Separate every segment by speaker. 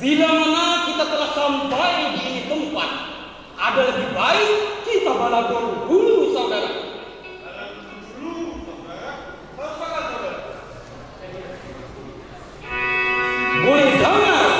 Speaker 1: Bila mana kita telah sampai di ini tempat, ada lebih baik kita balagon dulu, saudara. Boleh jangan.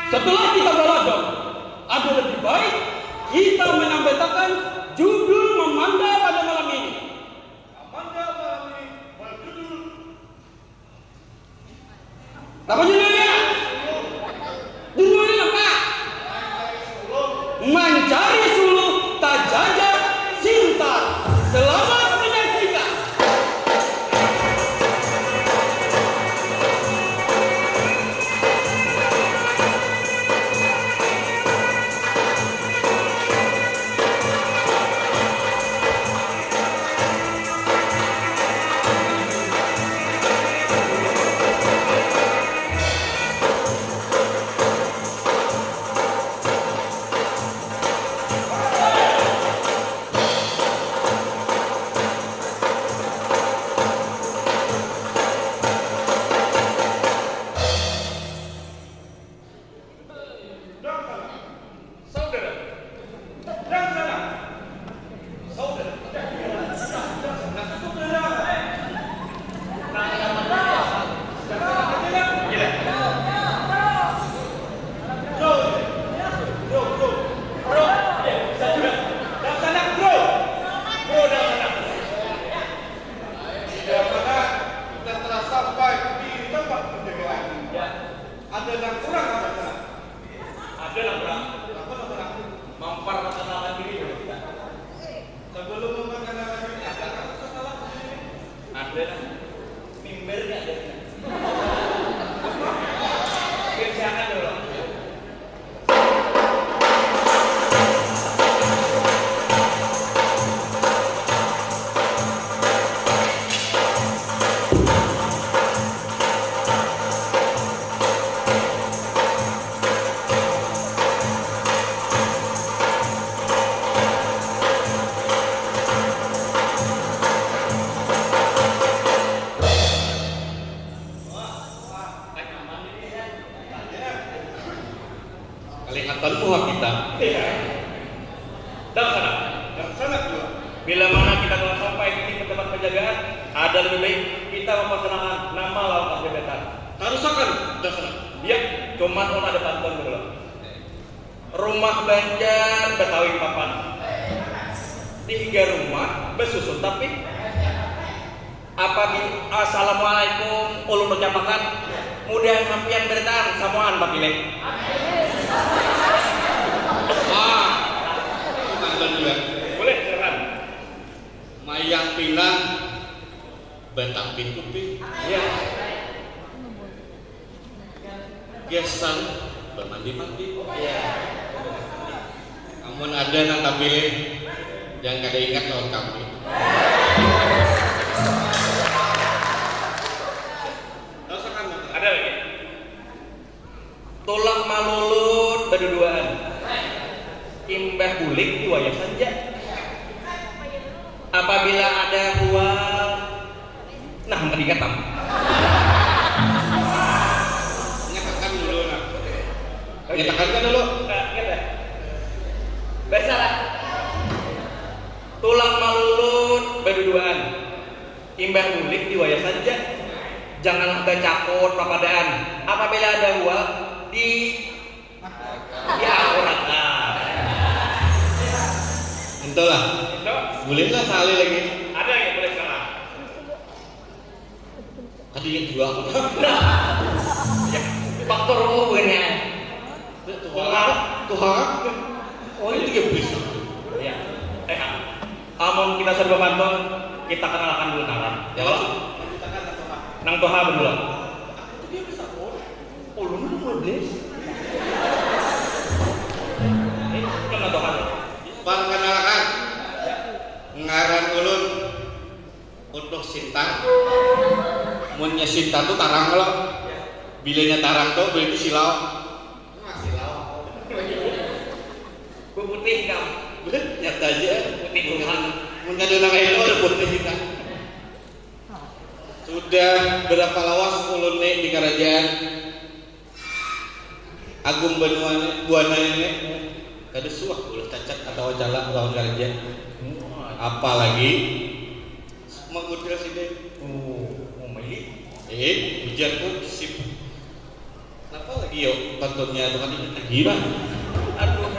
Speaker 1: Setelah kita balagon, ada lebih baik kita menyampaikan judul Memanda pada malam ini. Memanda malam ini berjudul apa judulnya? Judulnya apa? Mencari Suluh Tajaja Sinta. Selamat menyaksikan.
Speaker 2: Kelihatanmu hak kita.
Speaker 1: Iya. Dan sana juga. Bila mana kita telah sampai di tempat penjagaan, ada lebih baik kita memperkenalkan nama lawan jabatan.
Speaker 2: Harus akan dan sana.
Speaker 1: Iya, cuman orang ada pantun dulu. Rumah Banjar Betawi papan. 3 rumah besusun tapi apabila assalamualaikum ulun ucapakan mudah hampian bertahan samuan Pak Pilih.
Speaker 2: Pantun juga.
Speaker 1: Boleh silakan.
Speaker 2: Mayang pinang batang pintupi.
Speaker 1: Iya.
Speaker 2: Gesan bermandi-mandi.
Speaker 1: Iya.
Speaker 2: Namun ada nang pilih yang kada ingat lawan kami.
Speaker 1: Ada lagi. Tulang malulut berduaan. Imbah bulik di wayah saja. Apabila ada hual, nah nggak diingat tam.
Speaker 2: Nyatakan dulu nak. Nyatakan kan dulu.
Speaker 1: Ingat ya. Baca lah. Tulang malulut berduaan. Imbah bulik di wayah saja. Janganlah bercakut papadaan. Apabila ada hual di akuratkan.
Speaker 2: Entahlah. Bolehlah sekali lagi.
Speaker 1: Ada yang boleh sekarang.
Speaker 2: Tadi yang dua.
Speaker 1: Ya, faktor umumnya.
Speaker 2: Tuhan. Oh ini juga bisa.
Speaker 1: Ya. Amun kita serba pantun, kita kenalkan dulu naran.
Speaker 2: Ya.
Speaker 1: Nang toha bener. Dia bisa ulun lu beles. Ini kena toha.
Speaker 2: Perkenalkan. Ngaran ulun untuk Sintang. Munnya Sinta tuh tarang lo. Bilanya tarang tuh berarti silau. Silau.
Speaker 1: Putih kamu.
Speaker 2: Nyata aja.
Speaker 1: Putih Tuhan.
Speaker 2: Mun kada nang itu ada putih kita. Sudah berapa lawas ulun nih di kerajaan Agung Buana ini kada suah ulah cacat atau calak lawan kerajaan. Apalagi mengudil sini.
Speaker 1: Oh my.
Speaker 2: Hujan pun sip. Kenapa lagi yo pantunnya tuh kan ini gila.
Speaker 1: Aduh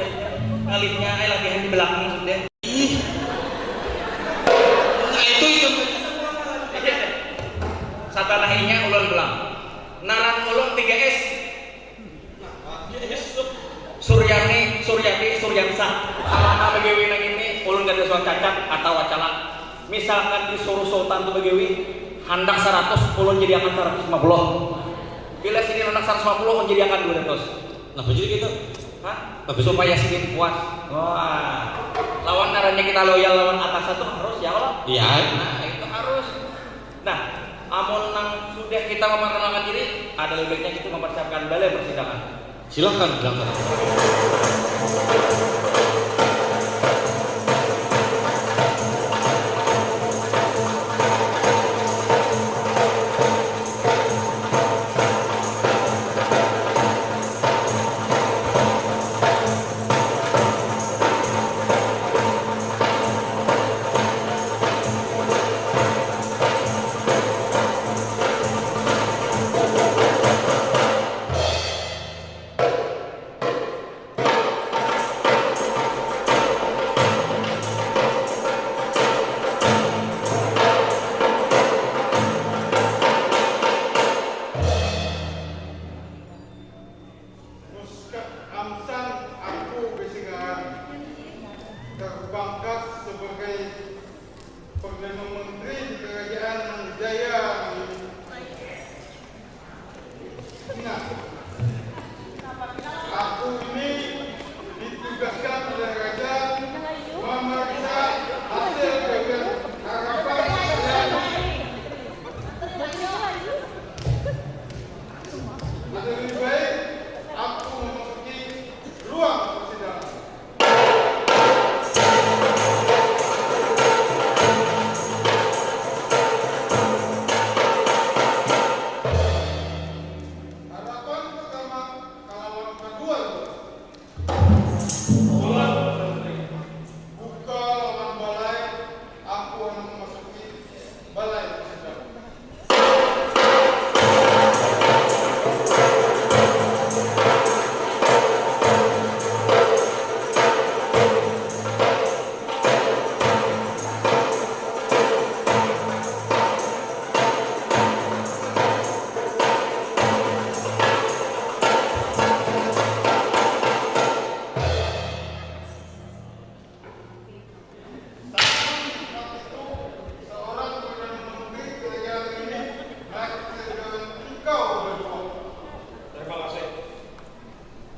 Speaker 1: kalinya latihan di belakang sudah.
Speaker 2: Nah itu.
Speaker 1: Satanahinya ulun belang. Naran ulun 3S. Suryani, Suryati, Suryansa. Sama begewi nang ini ulun kada suah cacat atau wacala. Misalkan disuruh sultan tu begewi handak 100 ulun jadi akan 150. Bila sini handak 150 ulun jadi akan 200.
Speaker 2: Nah jadi gitu.
Speaker 1: Hah? Supaya sini puas. Wah. Lawan narannya kita loyal lawan atas satu harus ya Allah.
Speaker 2: Iya.
Speaker 1: Nah, itu harus. Nah, amun nang sudah kita memperkenalkan diri, ada lebih baiknya kita mempersiapkan balai persidangan.
Speaker 2: Silakan silakan.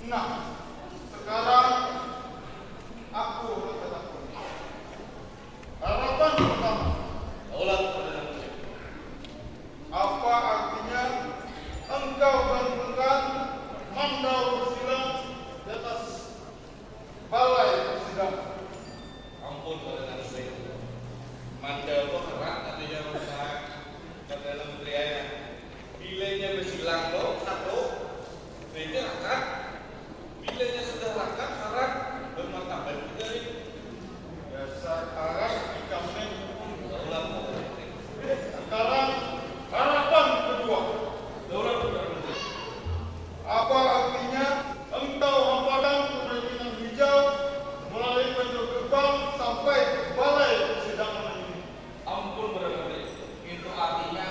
Speaker 3: Nah, sekarang aku mengatakan harapan pertama.
Speaker 2: Ulang pada musik.
Speaker 3: Apa artinya engkau berpegang mandau bersilang di atas balai persidangan?
Speaker 2: Ampun pada musik. Mandau kok kerak artinya rusak. Kata dalam menteri ayah. Bilenya bersilang dong satu. Ini rakat. Bilenya sudah rakat, harak bermartabat dari
Speaker 3: Dasar arah dikamen.
Speaker 2: ulang pada musik.
Speaker 3: Sekarang harapan kedua.
Speaker 2: Ulang pada musik.
Speaker 3: Apa artinya engkau hampadang kepemimpinan hijau melalui pintu gerbang sampai ke balai persidangan ini?
Speaker 1: Ampun benar-benar. Itu artinya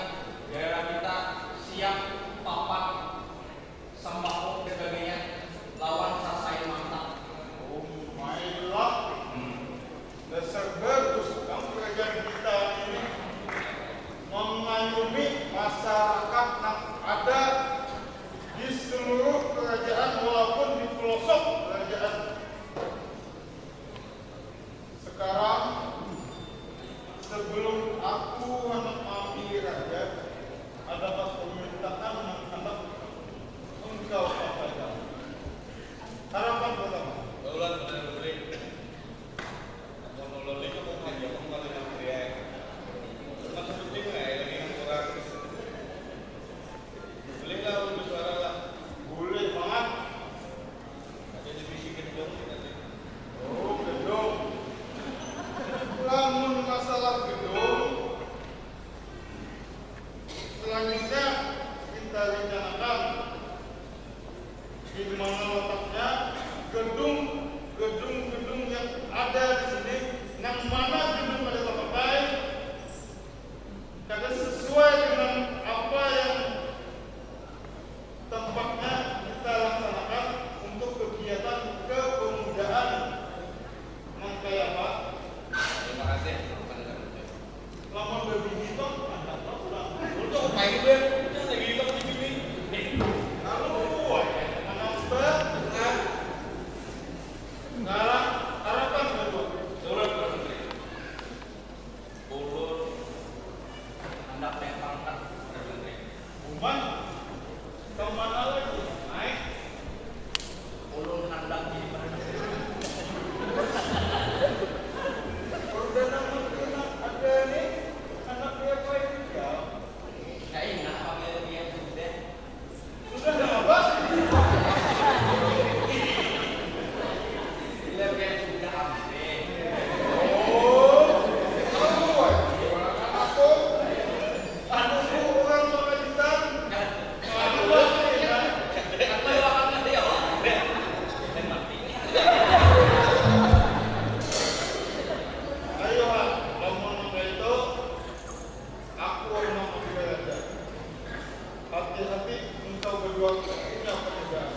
Speaker 1: daerah kita siap papat sembako dan sebagainya lawan sasai mantap.
Speaker 3: Oh, mainlah. Dasar bagus kamu kerajaan kita ini mengayomi masyarakat yang ada di seluruh kerajaan walaupun di pelosok kerajaan. Sekarang sebelum aku hendak ambil raja, adalah permintaan yang hendak engkau sampaikan. Harapan pertama.
Speaker 2: Ulang pada musik. Monolog itu bukan dia pada menteri ayah. Masih penting nggak ya lagi yang kurang. Boleh lah untuk suara lah.
Speaker 3: Boleh banget.
Speaker 2: Ada divisi gedung nanti.
Speaker 3: Oh, gedung. Namun masalah gedung, selanjutnya kita rencanakan di mana letaknya gedung-gedung yang ada di sini, yang mana gedung adalah terbaik, karena sesuai dengan apa yang tempatnya kita laksanakan untuk kegiatan kepemudaan. Yang kayak apa?
Speaker 2: Terima kasih pada musik.
Speaker 3: Lama berbiji toh, anak pulang.
Speaker 2: Untuk apa itu deh? Jangan lagi kita di sini.
Speaker 3: Kalau buat anak berat, sekarang harapan kedua.
Speaker 2: Ulang pada musik.
Speaker 1: Ulun hendak naik pangkat pada menteri.
Speaker 3: Uman, kemana lagi? Naik.
Speaker 1: Ulun hendak jadi perdana.
Speaker 3: Perdana Menteri yang ada nih, anak dia baik juga.
Speaker 1: Ya ingat panggil dia sudah.
Speaker 3: Sudah apa?
Speaker 1: Dia kayak sudah ambil.
Speaker 3: Oh, kamu buat. Aku, orang Pakistan. Aku lagi ya.
Speaker 1: Apa yang akan nanti ya? Dan mati.
Speaker 3: Ayo, ngomong itu, aku orang Pakistan. Hati-hati engkau berdua punya pekerjaan.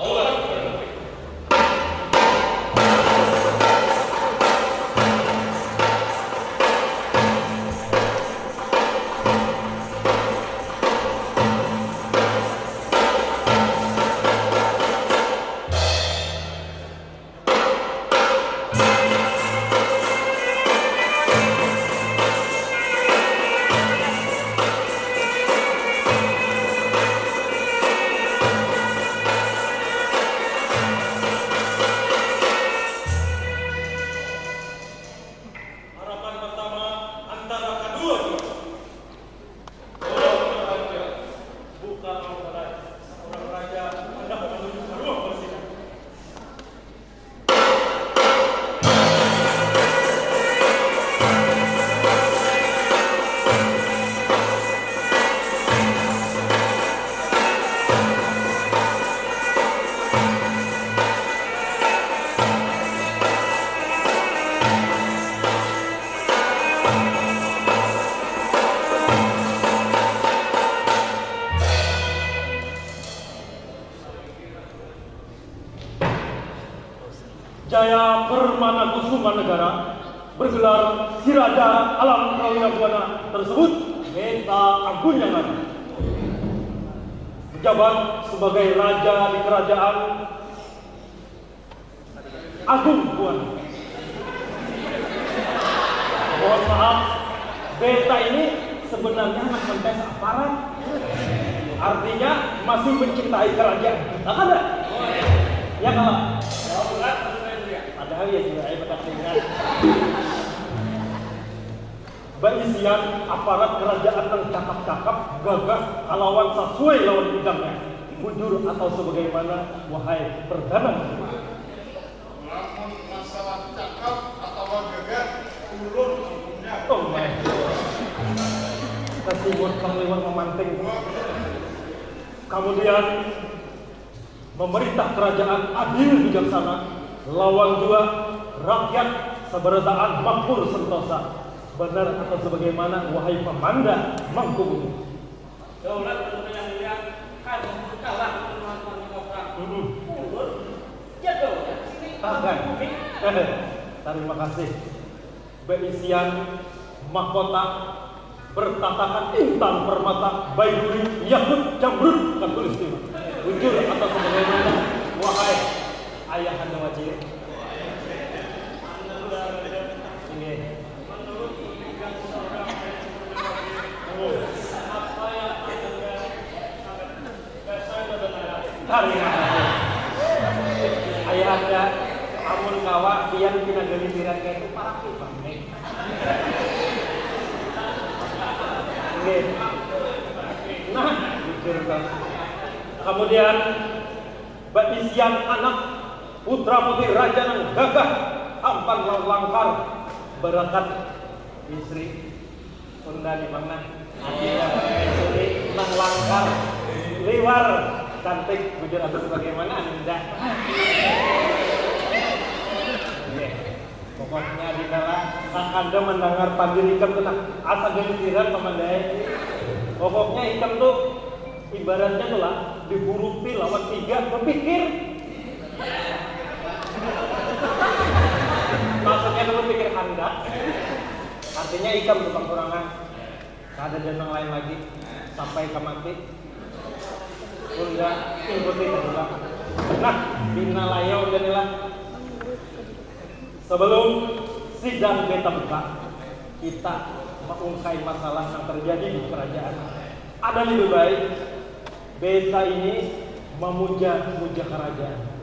Speaker 2: Ulang pada musik.
Speaker 4: Harapan pertama antara kedua dua. Bukan orang raja. Seorang raja hendak menuju ke ruang persidangan. Jaya Permana Kusuma Negara bergelar si Raja Alam Prawira Buana tersebut minta ampun yang ada. Menjabat sebagai raja di kerajaan Agung Buana. Mohon maaf, beta ini sebenarnya anak kontes aparat. Artinya masih mencintai kerajaan. Nah, kan enggak? Ya kalau padahal ya juga bekas tinggal. Berisian aparat kerajaan yang cakap-cakap, gagah, lawan sesuai lawan bidangnya. Bujur atau sebagaimana, wahai Perdana Menteri.
Speaker 3: Namun masalah cakap atau gagah ulun sebelumnya.
Speaker 4: Oh my God. Kesibut kelewat memanting. Kemudian memerintah kerajaan adil bijaksana, lawan juga rakyat seberataan makmur sentosa. Benar atau sebagaimana, wahai Pemanda Mangkubumi.
Speaker 1: Daulat yang mulia kan kalah melawan orang. Ulun ya daulat sini.
Speaker 4: Terima kasih. Berisian mahkota bertatakan intan permata baiduri yakut jamrud dan tulistiwa. Bujur atau sebagaimana, wahai ayahanda wajib. Ini terima kasih. Ayahanda amun kawa kian kina gelitiran kayak itu para kipang. Nah, jujur kan. Kemudian berisian anak putra putri raja yang gagah ampan langkar berangkat istri Sunda di mana adanya istri nang langkar liwar cantik bujur atau sebagaimana anda. Pokoknya di dalam anda mendengar panggil ikan tenang asa gelitiran pemandai. Pokoknya ikan tuh ibaratnya tuh lah dihurupi lawan 3 berpikir. Maksudnya dulu pikir hendak. Artinya ikan bukan kurangan. Ada jenang lain lagi sampai ke mati. Udah ikuti terus. Nah, bina layo jadilah. Sebelum sidang beta buka, kita mengungkai masalah yang terjadi di kerajaan. Ada lebih baik beta ini memuja-muja kerajaan.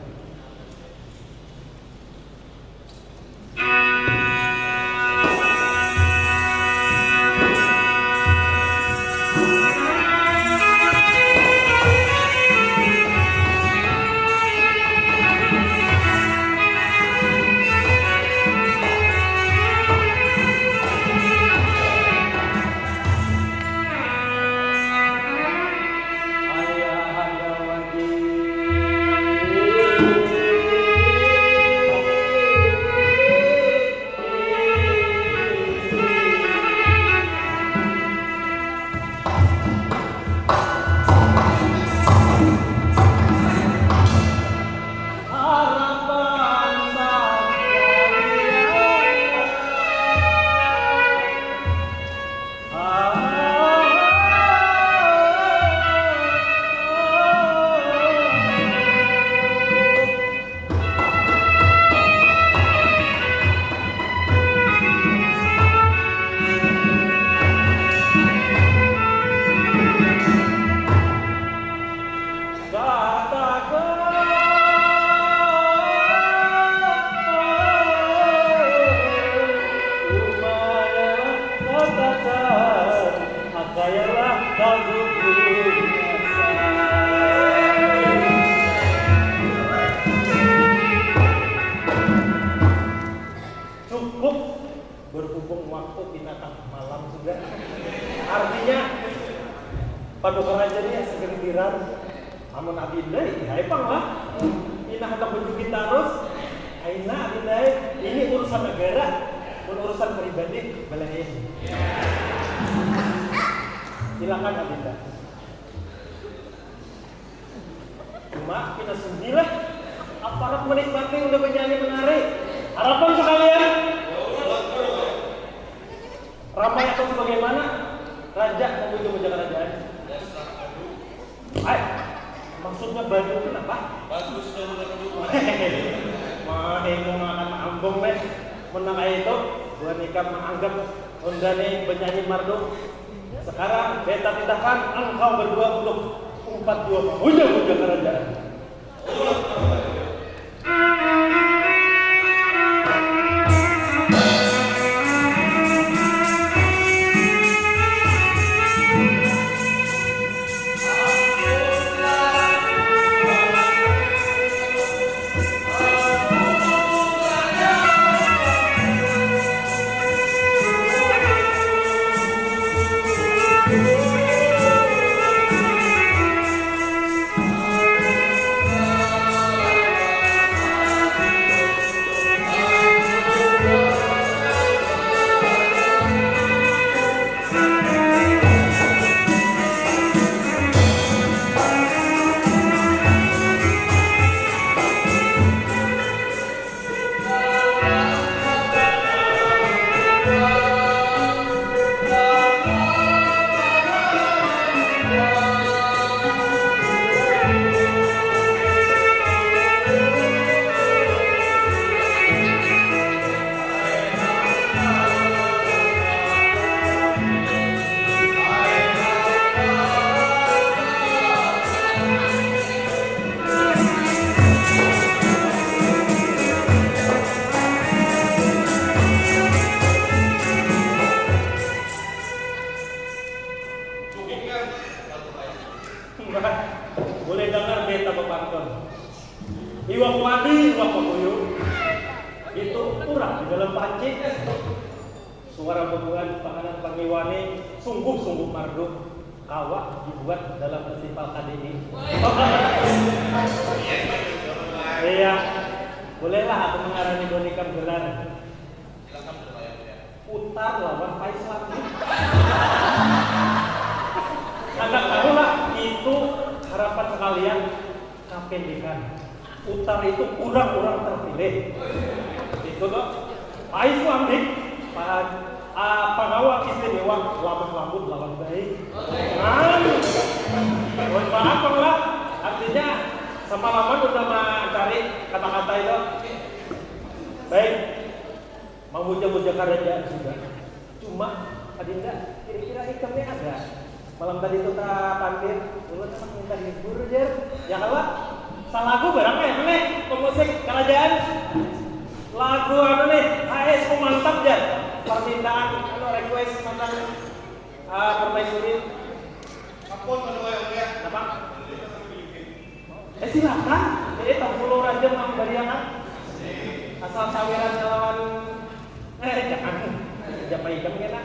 Speaker 4: Berhubung waktu binatang malam sudah, artinya paduka raja dia segelitiran, amun abindai, ya epang lah, ina hendak menjuki terus, aina abindai, ini urusan negara, urusan pribadi, belain. Silakan abinda. Cuma kita sendirilah, aparat menikmati udah penyanyi menarik. Harapan sekalian. Ramai atau sebagaimana raja memuja-muja kerajaan. Maksudnya baju kenapa?
Speaker 2: Bagus kalau udah kedua.
Speaker 4: Wah, kayak mau makan ambong nih. Menang kayak itu, gua nikah menganggap undane penyanyi Mardo. Sekarang beta titahkan engkau berdua untuk umpat dua puja-puja kerajaan. Boleh dengar beta pepantun. Iwak padi, iwak pekuyuh. Itu kurang di dalam pancing. Suara bebuan panganan pangiwane sungguh-sungguh mardu. Awak dibuat dalam festival KDI. Iya. Bolehlah aku mengarani boneka gelar. Putar lawan Faisal. Anda tahu lah, itu harapan sekalian kependekan. Utar itu kurang-kurang terpilih. Itu tuh, Pak Islam nih, pengawal istimewa lambut-lambut lawan baik. Mohon maaf lah, artinya semalaman udah mencari kata-kata itu. Baik, memuja-muja kerajaan juga. Cuma, Adinda, kira-kira itemnya ada. Malam tadi itu tak pandir, dulu tak minta libur jer. Ya kalau salah lagu barang ya mana? Pemusik kerajaan. Lagu apa nih? AS mantap jer. Permintaan, kalau request tentang permaisuri.
Speaker 2: Ampun menurut ya.
Speaker 4: Apa? Silakan. Tak perlu raja mang bariangan. Asal saweran lawan. Jangan. Jangan ikan ya nak.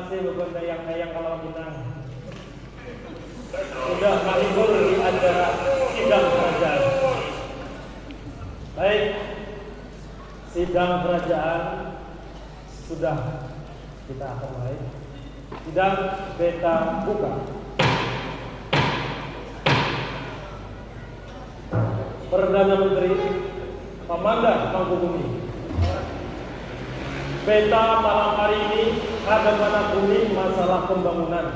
Speaker 4: kasih kepada yang kalau Minang. Sudah menghibur di acara sidang kerajaan. Baik, sidang kerajaan sudah kita akan mulai. Sidang beta buka. Perdana Menteri Pamanda Mangkubumi. Beta malam hari ini kada mana kuning masalah pembangunan,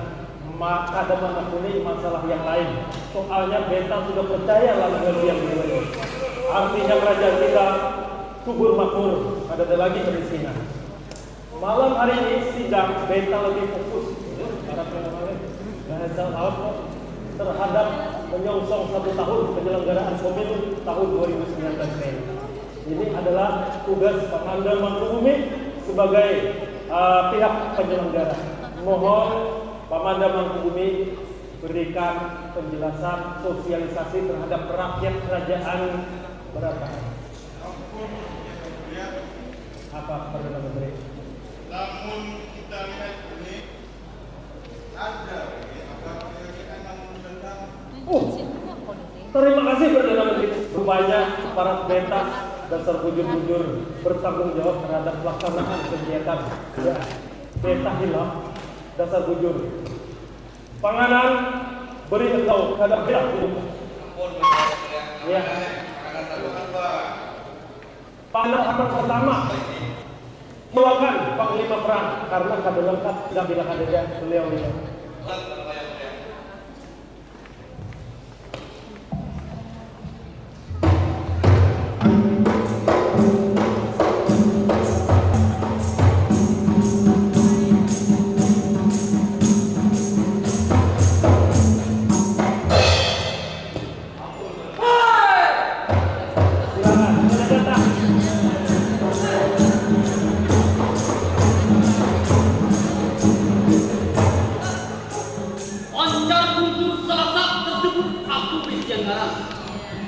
Speaker 4: kada mana kuning masalah yang lain. Soalnya beta sudah percaya lah dengan yang ini. Artinya kerajaan kita subur makmur, ada lagi kemiskinan. Malam hari ini sidang beta lebih fokus terhadap menyongsong 1 tahun penyelenggaraan pemilu tahun 2019 ini. Ini adalah tugas Pamanda Mangkubumi sebagai pihak penyelenggara. Mohon Pamanda Mangkubumi berikan penjelasan sosialisasi terhadap rakyat kerajaan Berantakan. Apa Perdana Menteri?
Speaker 3: Namun kita lihat ini ada
Speaker 4: Terima kasih Perdana Menteri. Rupanya para beta dasar bujur-bujur bertanggung jawab terhadap pelaksanaan kegiatan. Ya, beta hilang dasar bujur. Panganan beri engkau kadang beda dulu. Ya. Panganan akan pertama melakukan Panglima Perang karena kada lengkap tidak bila ada beliau ini.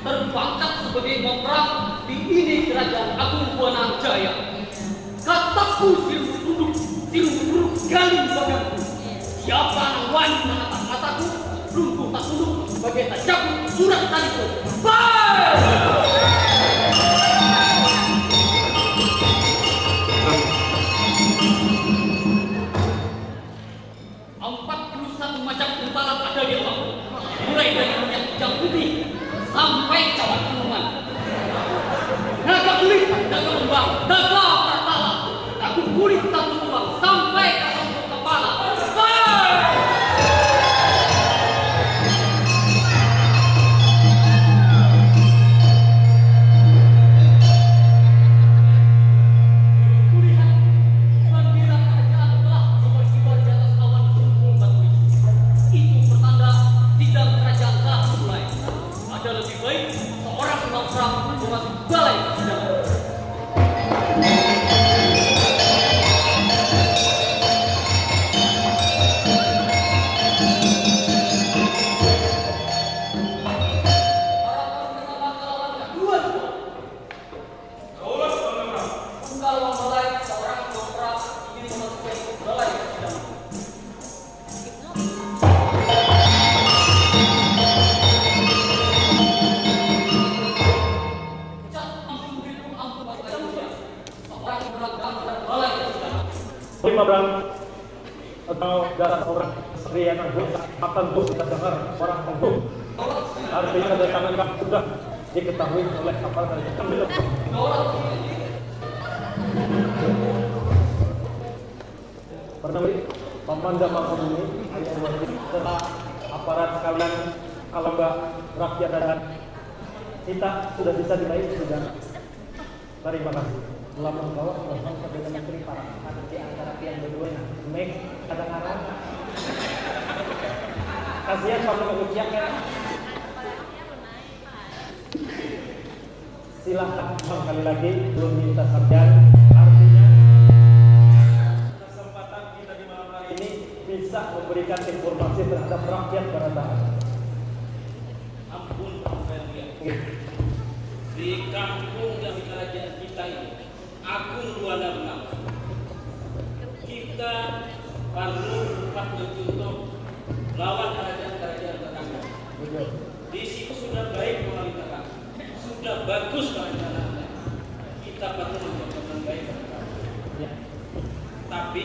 Speaker 5: Terpangkat sebagai pemerang di ini kerajaan Agung Buana Jaya. Kataku silmu tunduk, silmu buruk galing baganku. Siapa yang wani menatap mataku, lumpuh tak tunduk, bagai tak cabut surat taliku. Baik! 41 macam kumpalan ada di rumahku, mulai dari minyak jam putih sampai cawan minuman. Naga kulit, naga lembang, naga pratala, takut kulit satu lubang sampai ke satu kepala. Kulihat bendera kerajaan telah berkibar di atas awan sumpul batu. Itu pertanda sidang kerajaan telah dimulai. Ada lebih baik seorang penampang memasuki balai persidangan. Tunggal mempelai seorang penampang ingin memasuki balai persidangan.
Speaker 4: Lima berang atau dasar orang istri yang akan terus kita dengar orang tengguh. Artinya kedatangan kami sudah diketahui oleh kapal dari kami. Pertama, Pamanda Mangkubumi serta aparat sekalian kalamba rakyat dan kita sudah bisa dimulai sudah. Terima kasih. Telah membawa mohon Perdana Menteri para ada di antara yang berdua make kadang-kadang kasihan sama mengucap ya. Silahkan sekali lagi belum minta sarjana. Artinya kesempatan kita di malam hari ini bisa memberikan informasi terhadap rakyat Berantakan.
Speaker 5: Ampun di kampung dan di kerajaan kita ini Agung Buana Benang, kita perlu dapat mencontoh lawan kerajaan-kerajaan tetangga. Di situ sudah baik pemerintah, sudah bagus perencanaan. Kita perlu mencontoh yang baik. Tapi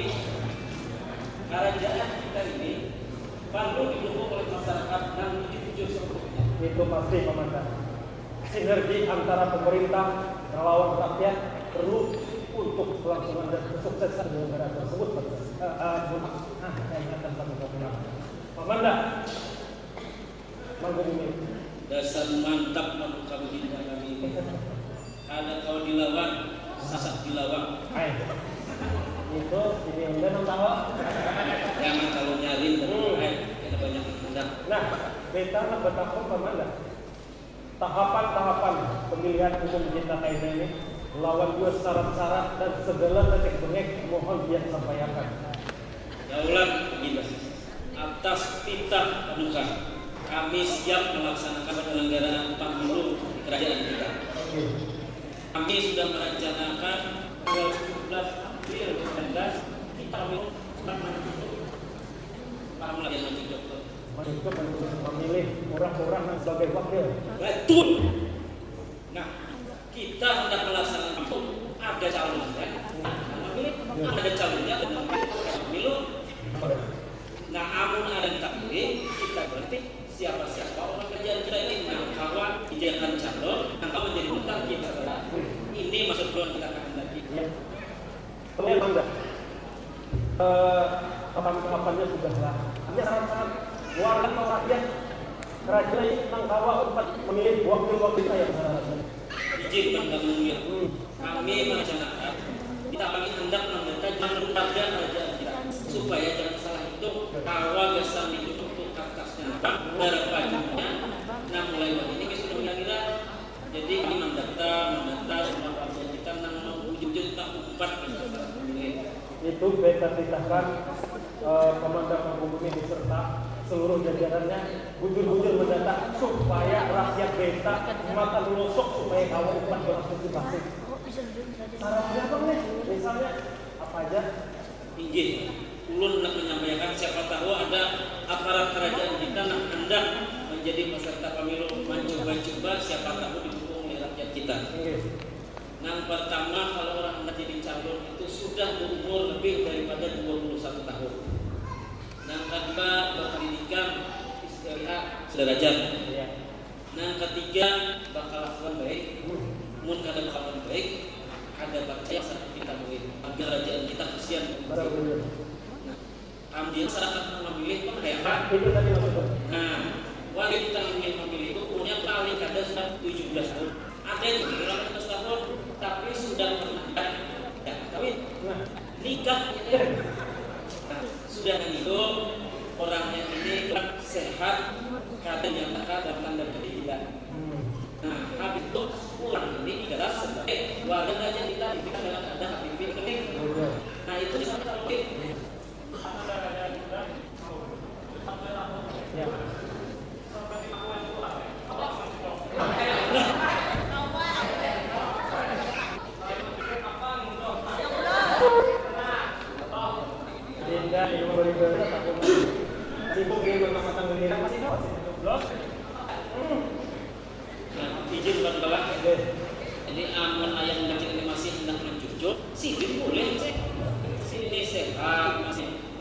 Speaker 5: kerajaan kita ini perlu didukung oleh masyarakat dan dipujuk seluruhnya.
Speaker 4: Itu pasti komandan. Sinergi antara pemerintah melawan rakyat perlu untuk kelangsungan dan kesuksesan negara tersebut. Saya ingatkan satu-satunya. Komandan, Manggung ini.
Speaker 5: Dasar mantap makhluk kamu tidak kami ini. Ada kau dilawan, sasak dilawan.
Speaker 4: Hai. Itu ini udah tahu.
Speaker 5: Jangan kalau nyalin kita banyak undang.
Speaker 4: Nah, kita nak bertakwa komandan. Tahapan-tahapan pemilihan umum kita kayak ini lawan dua syarat-syarat dan segala tetek bengek mohon dia sampaikan.
Speaker 5: Daulat kita atas titah anugerah kami siap melaksanakan penyelenggaraan pemilu di kerajaan kita. Kami sudah merencanakan tanggal 17 April 2019 kita memilih maju dokter.
Speaker 4: Untuk memilih orang-orang yang sebagai wakil.
Speaker 5: Betul. Nah, kita hendak melaksanakan itu ada calonnya, memilih ada calonnya dengan pemilu. Nah, amun ada yang tak pilih, kita berarti siapa-siapa orang kerjaan kita ini kawan dijadikan calon, tanpa menjadi hutang kita. Ini maksud kita akan lagi.
Speaker 4: Kemudian anda, tahapan-tahapannya sudah lah. Hanya syarat-syarat warga atau rakyat kerajaan ini tentang kawa untuk memilih wakil-wakil saya.
Speaker 5: Izin Bang kami merencanakan kita kami hendak mendekat lembaga kerajaan kita supaya jangan salah itu kawa besar itu untuk kertasnya berapa jumlahnya. Nah mulai waktu ini kita sudah kira jadi kami mendata semua warga kita yang mau wujud tak empat
Speaker 4: itu beta titahkan komandan Manggung ini beserta seluruh jajarannya bujur-bujur mendata supaya rakyat beta mata melosok supaya kawan empat berpartisipasi. Syaratnya apa nih? Misalnya apa aja?
Speaker 5: Izin ulun hendak menyampaikan siapa tahu ada aparat kerajaan kita yang hendak menjadi peserta pemilu mencoba-coba siapa tahu didukung oleh rakyat kita. Yang pertama kalau orang hendak jadi calon itu sudah berumur lebih daripada 21 tahun. Yang kedua berpendidikan SPIA sederajat. Yang ketiga bakal lakukan baik. Mun kada bakal baik ada bakal kita baik. Agar kerajaan kita kesian. Ambil masyarakat memilih pun kayak apa?
Speaker 4: Itu tadi maksudnya.
Speaker 5: Nah, wali kita memilih itu umurnya paling kada sudah 17 tahun. Ada yang kurang 17 tahun tapi sudah pernah kawin, nikah. Nah, sudah itu orangnya ini sehat, kada nyatakan dalam tanda tidak. Nah, habis itu orang ini adalah sebagai warga kerajaan kita diberikan dalam ada HPV kening. Nah itu disambut oleh izin Bang Bawah. Jadi amun ayam kecil ini masih hendak mencucuk, sini boleh sih. Sini sehat,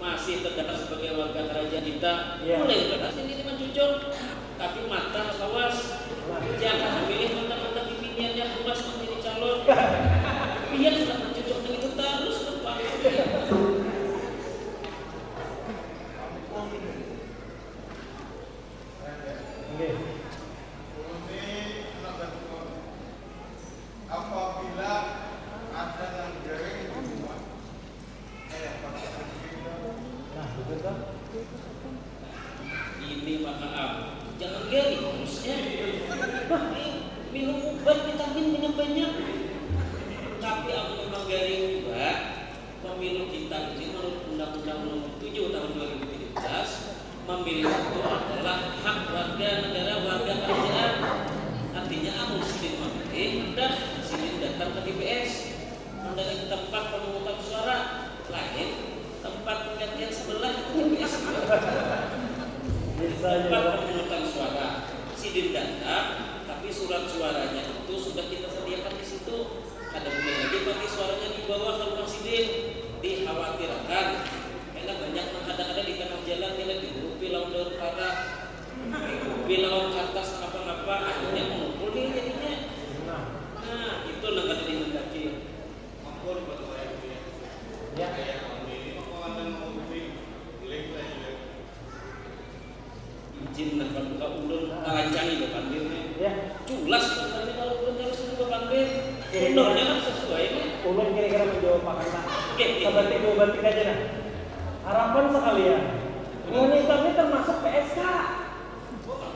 Speaker 5: masih terdapat sebagai warga kerajaan kita, boleh benar sini mencucuk. Tapi mata awas, jangan memilih mata-mata pimpinannya yang bebas menjadi calon. Biar sudah mencucuk itu terus lepas.
Speaker 3: Apabila ada yang jaring hubungan
Speaker 5: ini maaf, jangan geli terusnya. Minum obat vitamin banyak-banyak. Tapi aku
Speaker 6: dibawa ke rumah sidin, dikhawatirkan karena banyak ada di tengah jalan kena dirupi lawan daun parah, dirupi lawan atas apa-apa, akhirnya mengumpul nih jadinya. Nah itu nggak ada mendaki.
Speaker 2: Ampun buat saya punya.
Speaker 4: Ya.
Speaker 2: Kayak kamu ini mau pengantin mau beli saya juga.
Speaker 6: Izin lah kalau buka ulun lancang itu pandirnya.
Speaker 4: Ya.
Speaker 6: Culas sebenarnya kalau ulun harus buka pandir. Ulunnya kan sesuai nih.
Speaker 4: Ulun kira-kira menjawab Pak Kanta.
Speaker 6: Oke.
Speaker 4: Seperti gue banting aja nah. Harapan sekalian. Wanita ini termasuk PSK.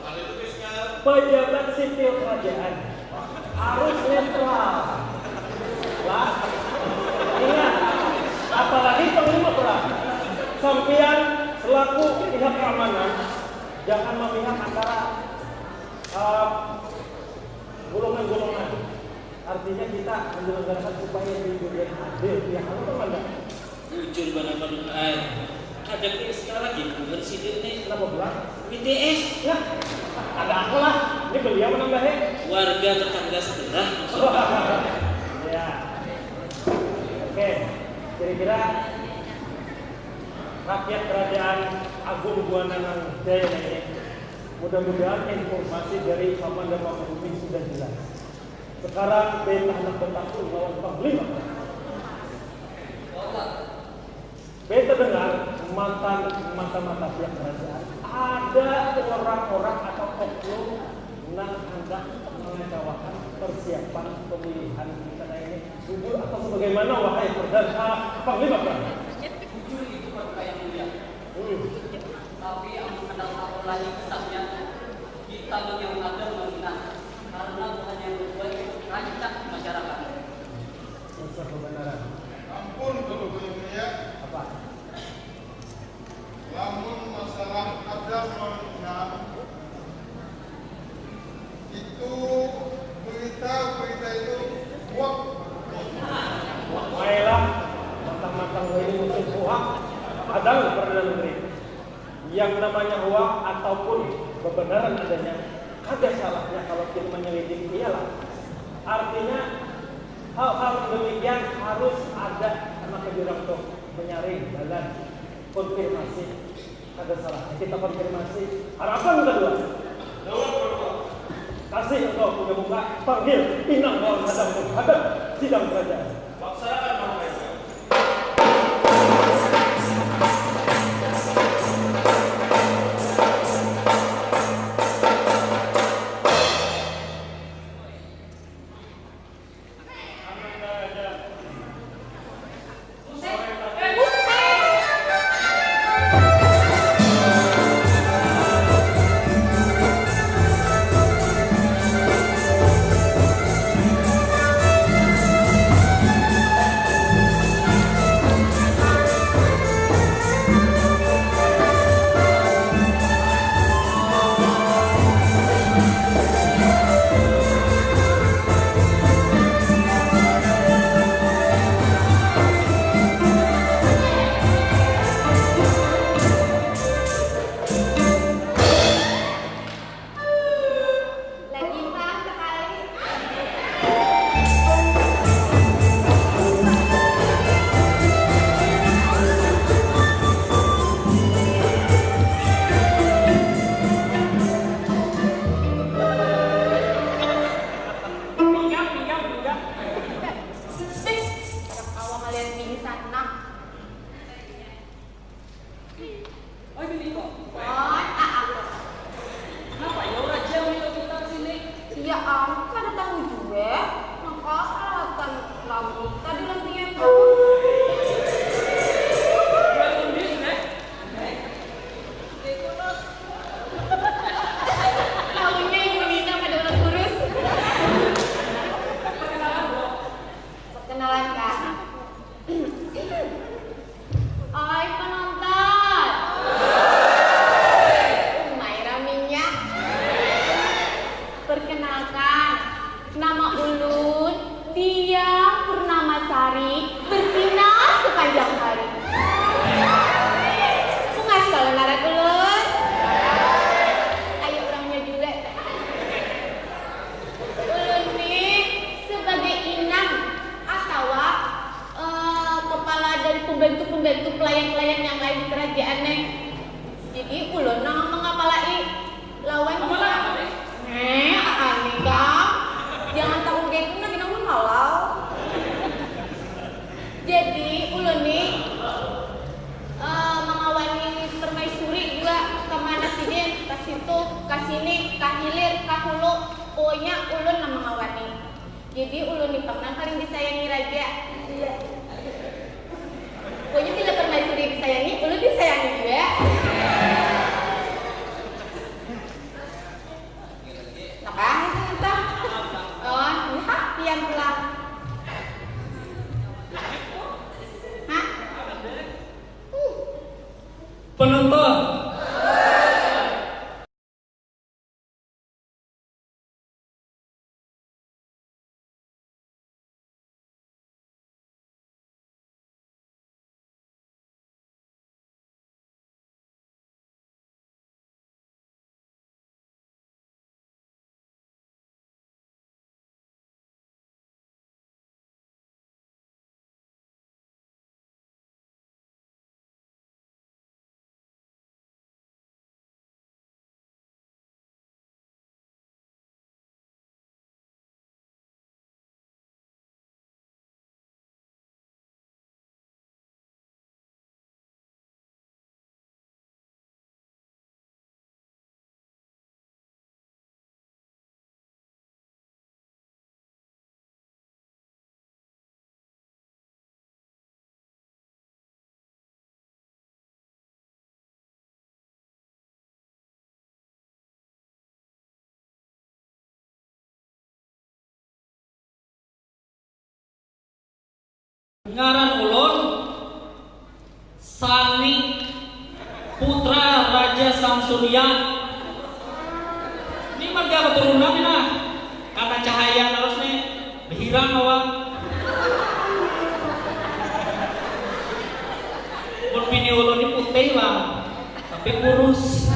Speaker 2: Kali itu fiskal.
Speaker 4: Pejabat sipil kerajaan. Harus netral. Lah. Ingat. Apalagi panglima perang. Sampian selaku pihak keamanan jangan memihak antara golongan-golongan. Artinya kita menyelenggarakan upaya jujur dan adil. Ya, kamu tahu enggak?
Speaker 6: Jujur benar-benar air. Ada PSK lagi bukan sidir nih.
Speaker 4: Kenapa pulang?
Speaker 6: BTS.
Speaker 4: Ya, ada apa lah? Ini beliau menambahnya.
Speaker 6: Warga tetangga sebelah.
Speaker 4: Ya. Oke, kira-kira rakyat kerajaan Agung Buana Jaya ini mudah-mudahan informasi dari Paman dan Paman Bumi sudah jelas. Sekarang beta hendak bertakut lawan panglima. Beta dengar mata pihak kerajaan ada orang-orang atau oknum yang hendak mengecewakan persiapan pemilihan kita ini. Jujur atau sebagaimana wahai perdana panglima perang?
Speaker 5: Jujur itu perkara yang mulia. Tapi yang mengenal lagi kisahnya kita yang ada menghina karena bukan yang berbuat rancak masyarakat.
Speaker 4: Unsur kebenaran.
Speaker 3: Ampun kalau ya.
Speaker 4: Apa?
Speaker 3: Namun masalah ada manusia itu berita itu buat
Speaker 4: Baiklah, matang-matang ini musim hoak ada nggak Perdana Menteri? Yang namanya hoak ataupun kebenaran adanya ada salahnya kalau kita menyelidiki ialah artinya hal-hal demikian harus ada anak kejurang untuk menyaring dan konfirmasi ada salahnya kita konfirmasi. Harapan kedua kasih untuk buka panggil pinang lawan hadap sidang kerajaan.
Speaker 2: Laksanakan Pak Presiden.
Speaker 7: membantu pelayan-pelayan yang lain di kerajaan nih. Jadi ulun nang mengapalai lawan aneh kang. Jangan takut kayak itu lagi nang halal. Jadi ulun nih mengawani permaisuri juga kemana sih dia? Ke situ, ke sini, ke hilir, ke hulu. Pokoknya ulun nang mengawani. Jadi ulun nih pernah paling disayangi raja. Iya. Pokoknya bila permaisuri disayangi, ulun disayangi juga. Apa itu? Oh, ini pian pula. Hah?
Speaker 5: Penonton. Ngaran ulun Sani putra Raja Samsurya. Ini marga keturunan ini nah. Karena cahaya terus nih berhirang awak. Bini ulun ini putih bang, tapi kurus.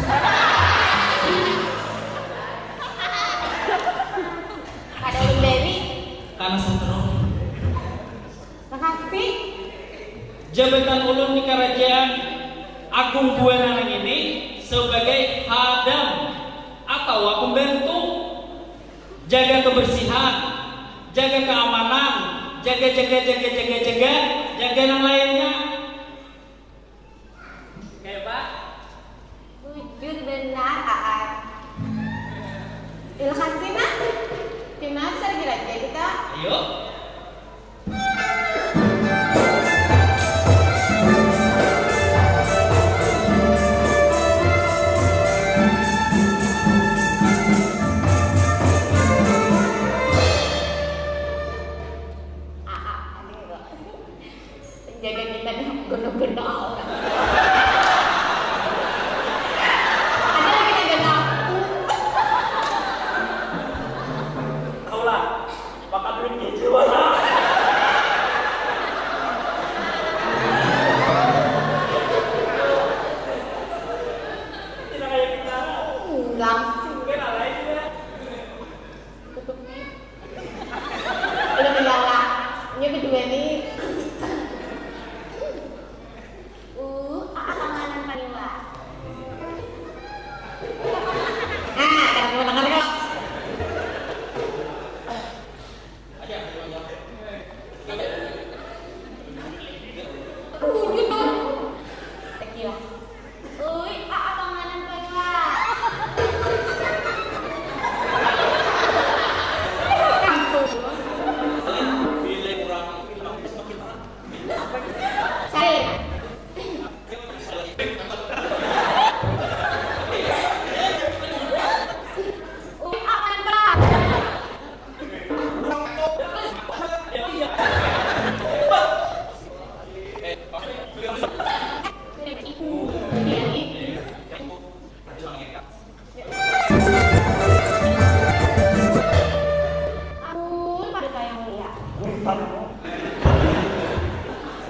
Speaker 7: Ada ulun Dewi.
Speaker 5: Karena sentro.
Speaker 7: Makasih.
Speaker 5: Jabatan ulun di kerajaan Agung Buana ini sebagai hadam atau pembantu, jaga kebersihan, jaga keamanan, jaga yang lainnya. Kayak Pak?
Speaker 7: Jujur benar, Aan. Terima kasih, Nak. Gimana cara raja kita?
Speaker 5: Ayo.
Speaker 7: Jaga kita dengan benar-benar. Ada lagi jaga aku.
Speaker 4: Kau lah, makan duit keju lah. Tidak kayak kita.
Speaker 7: Langsung.
Speaker 4: Mungkin alay juga.
Speaker 7: Tutup nih. Udah menyala. Ini berdua nih. Panganan paniwa. Karena mendengar kok. Gitu. Tequila. Panganan paniwa. Saya.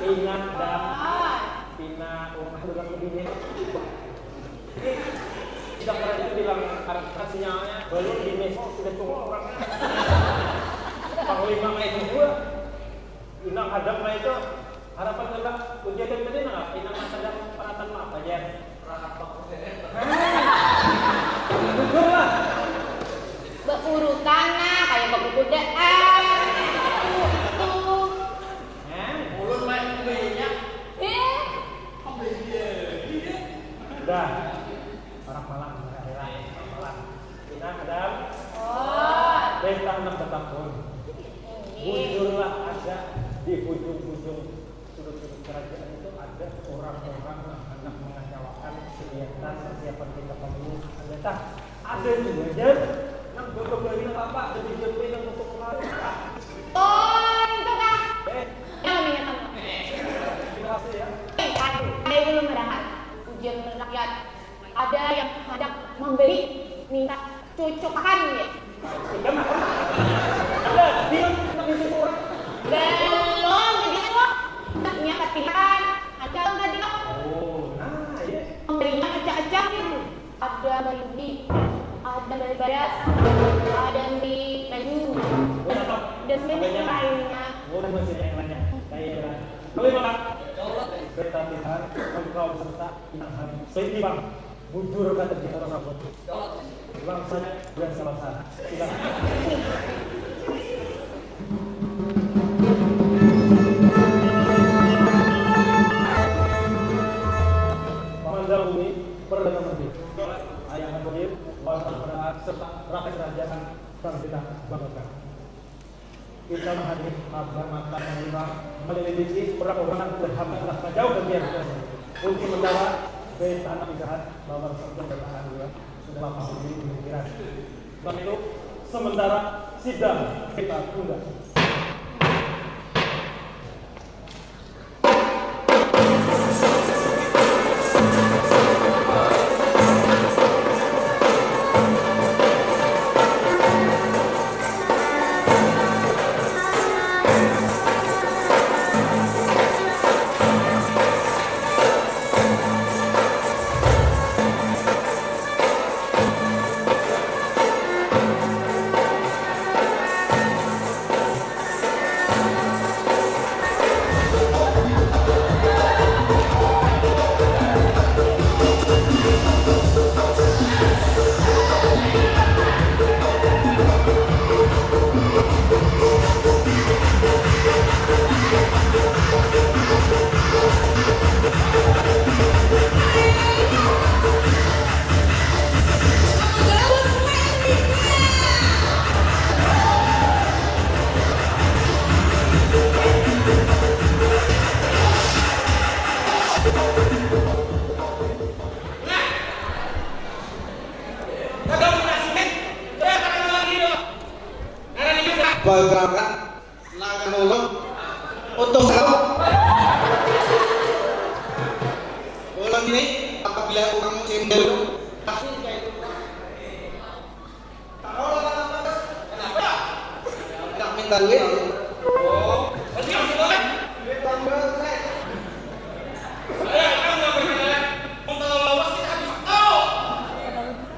Speaker 4: Ingat dan Pina rumah bilang begini. Tidak pernah itu bilang arah sinyalnya belum di meso sudah tunggu orang. Panglima itu gua, inang hadap lah itu Harapan Bapak ujian tadi nggak? Inang sedang peratan apa ya? Jujur lah.
Speaker 7: Berurutan nah kayak kebudaan. Tuh.
Speaker 1: Ulun main belinya.
Speaker 4: Udah. Orang Malang, orang Malang. Inang Adam.
Speaker 7: Oh.
Speaker 4: Beta 6 tahun. Bujurlah ada di ujung-ujung sudut-sudut kerajaan itu ada orang-orang yang hendak mengacaukan kegiatan persiapan kita pemilu. Ada juga aja. Nang beberapa lagi apa? Jadi JP yang untuk kemarin.
Speaker 7: Oh, itu kah? Yang mengingatkan.
Speaker 4: Terima kasih ya.
Speaker 7: Ada dulu merahat ujian rakyat. Ada yang hendak membeli minta cocokan ya.
Speaker 4: Sudah mah. Ada dia mengisi orang.
Speaker 7: Belum begitu. Taknya ketipan. Ada nggak dia?
Speaker 4: Oh, nah iya.
Speaker 7: Membelinya acak-acak gitu. Ada beli, ada beli beras, ada beli baju, dan banyak lainnya.
Speaker 4: Udah masih yang lainnya. Kayak kelima kan? Kereta Tuhan, engkau serta Inang Hari. Seimbang, bujur kata kita orang apa? Bangsanya dan bangsa. Silakan. Pemandang bumi Perdana Menteri, Ayah Hadir, Wakil Rakyat serta rakyat kerajaan yang kita banggakan. Kita menghadiri kabar mata menerima menyelidiki orang-orang terhambat rasa jauh dan biasa untuk mendapat dari tanah jahat bahwa serta bertahan juga sudah lama berdiri di pikiran. Dan itu sementara sidang kita tunda.
Speaker 2: Bergerakkan naga nulung untuk selalu ulang ini apabila orang musim dulu pasti kayak itu kenapa tidak minta duit pasti harus boleh duit tambah saya kamu nggak berkenalan untuk lawas kita habis tahu.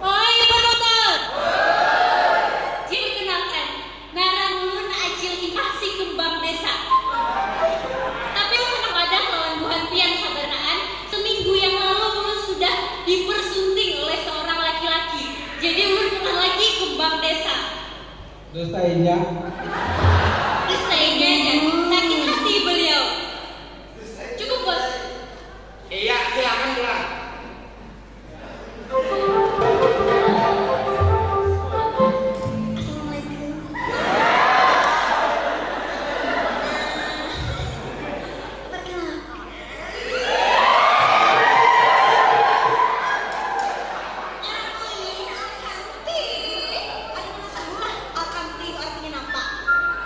Speaker 8: Oi penonton, jadi perkenalkan Narang Ulun Acil Imah si kembang desa. Tapi ulun pada lawan buhan pian sabernaan seminggu yang lalu ulun sudah dipersunting oleh seorang laki-laki. Jadi ulun bukan lagi kembang desa.
Speaker 2: Dustainya
Speaker 8: Dustainya sakit hati beliau. Cukup bos.
Speaker 2: iya silakan pulang.
Speaker 8: Assalamualaikum.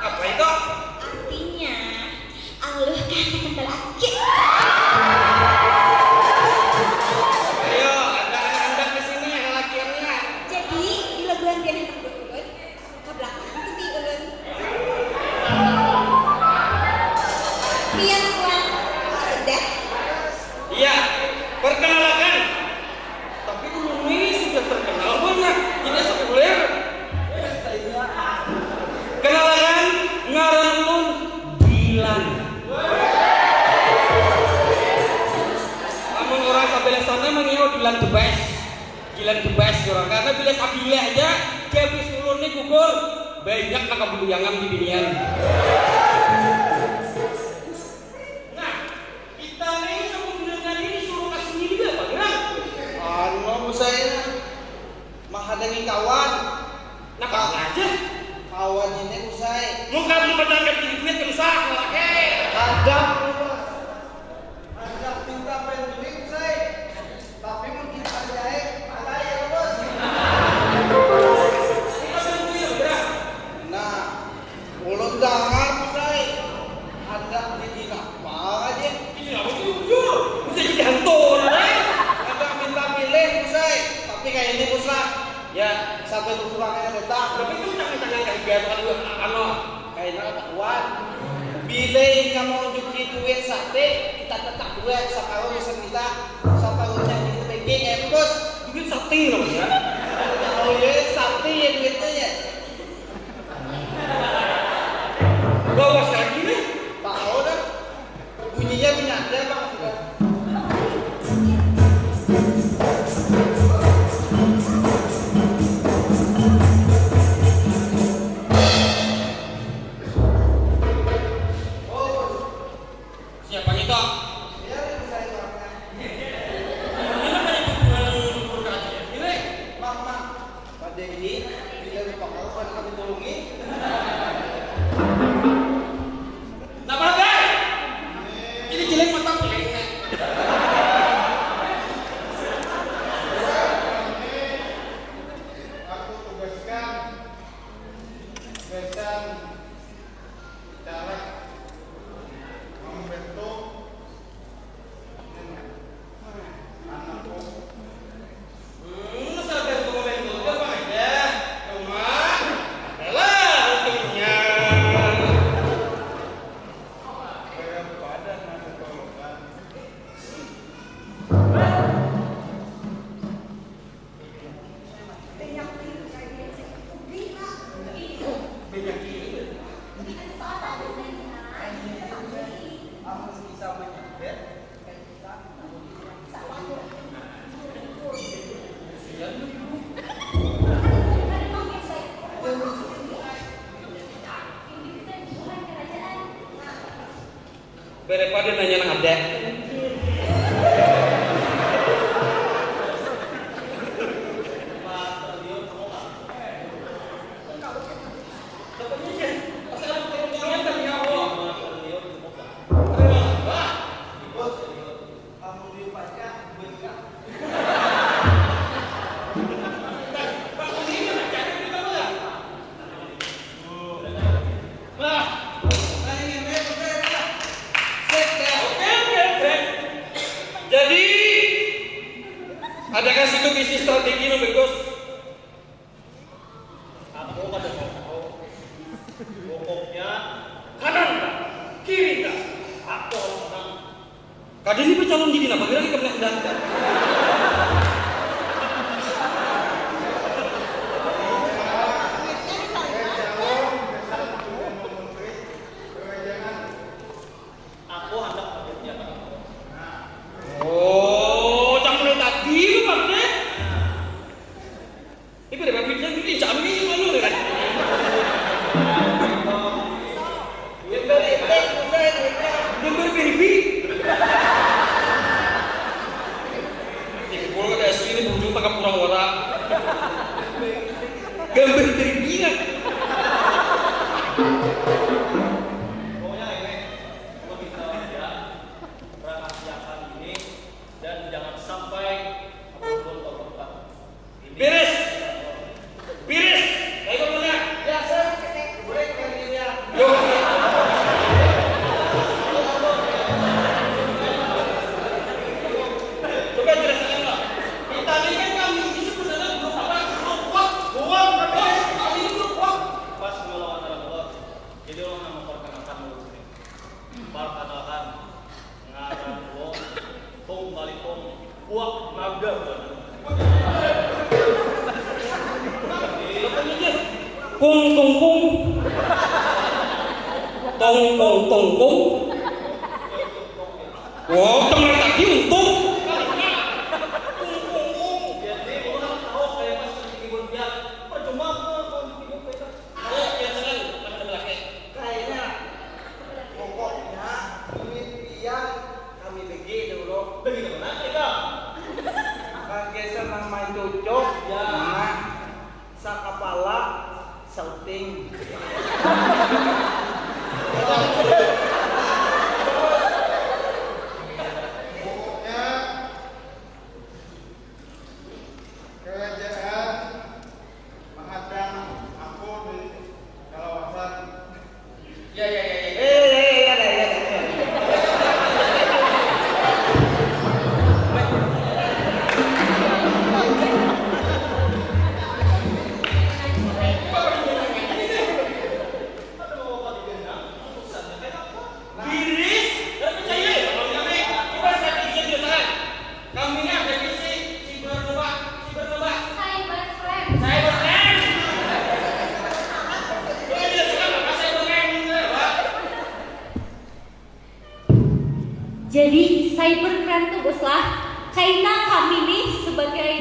Speaker 2: Apa itu?
Speaker 8: Artinya, aluh kan kental akik.
Speaker 2: Ayo, anda kesini ada laki yang lihat.
Speaker 8: Jadi, bila bulan dia yang terbulut, ke belakang itu di ulun. Pian tuan, sudah.
Speaker 2: Iya, perkenalkan. Tapi ulun ini sudah terkenal banyak, tidak sekuler. Kenalkan, ngaran ulun Dilan.
Speaker 1: gilan the best orang karena bila sabile aja habis ulun nih gugur banyak nak kebuyangan di binian. Nah, kita nih sama dengan ini suruh kasih diri dia apa gerak?
Speaker 2: Anu saya mah ada nih kawan.
Speaker 1: Nah, kawan aja.
Speaker 2: Kawan ini usai.
Speaker 1: Muka belum berangkat di duit kerusak lah.
Speaker 2: Ada minta pengen duit usai. Tapi mungkin ada ya bos. Nah, ulun jangan usai. Ada di apa aja?
Speaker 1: Ini apa jujur? Bisa jadi hantu lah.
Speaker 2: Ada minta pilih usai. Tapi kayak ini usah. Ya, sampai kurangnya datang.
Speaker 1: Tapi itu jangan kayak gitu ano
Speaker 2: Kayaknya ketahuan. Bila yang mau cuci duit sate, kita tetap duit sekarang bisa kita sekarangnya kita pegang empos.
Speaker 1: duit sate namanya.
Speaker 2: Oh ya sate ya duitnya ya.
Speaker 1: Bawa lagi nih.
Speaker 2: Tahu dah. Bunyinya menyadar bang sudah.
Speaker 1: Siapa itu?
Speaker 3: Aku tugaskan besan cara membentuk anakku. Berat badan aku tolongkan.
Speaker 1: Daripada nanya nang ada. Jadi adakah situ visi strategi no bagus?
Speaker 4: Aku kada tahu. Pokoknya
Speaker 1: Kanan tak? Kiri tak?
Speaker 4: aku orang menang.
Speaker 1: Kadang ini calon jadi apa? Kira-kira kena hendak.
Speaker 4: Aku hendak mengerjakan aku.
Speaker 1: Oh, jangan mulai tadi lu maksudnya. Ini pada bapitnya ini jangan ini malu kan? Gambar baby. Kalau ada sini berujung tangkap kurang orang. Gambar baby kan?
Speaker 4: Pokoknya ini aku minta ya rahasiakan ini dan jangan sampai apapun terungkap.
Speaker 1: Beres. Beres. Ayo kemana?
Speaker 2: Ya saya boleh kayaknya.
Speaker 1: Yo. Coba jelaskan lah. Kita ini kan kami ini sebenarnya belum apa. Buang. Kami ini belum buang.
Speaker 4: Pas melawan Allah, jadi orang yang memperkenalkan mulut ini. Perkenalkan ngarang lo, tong balik tong, buak naga buat.
Speaker 1: Kung kung kung. Tong tong tong kung. Wow, teman tadi untung. Kung kung
Speaker 8: Jadi cybercrime tuh boslah, karena kami nih sebagai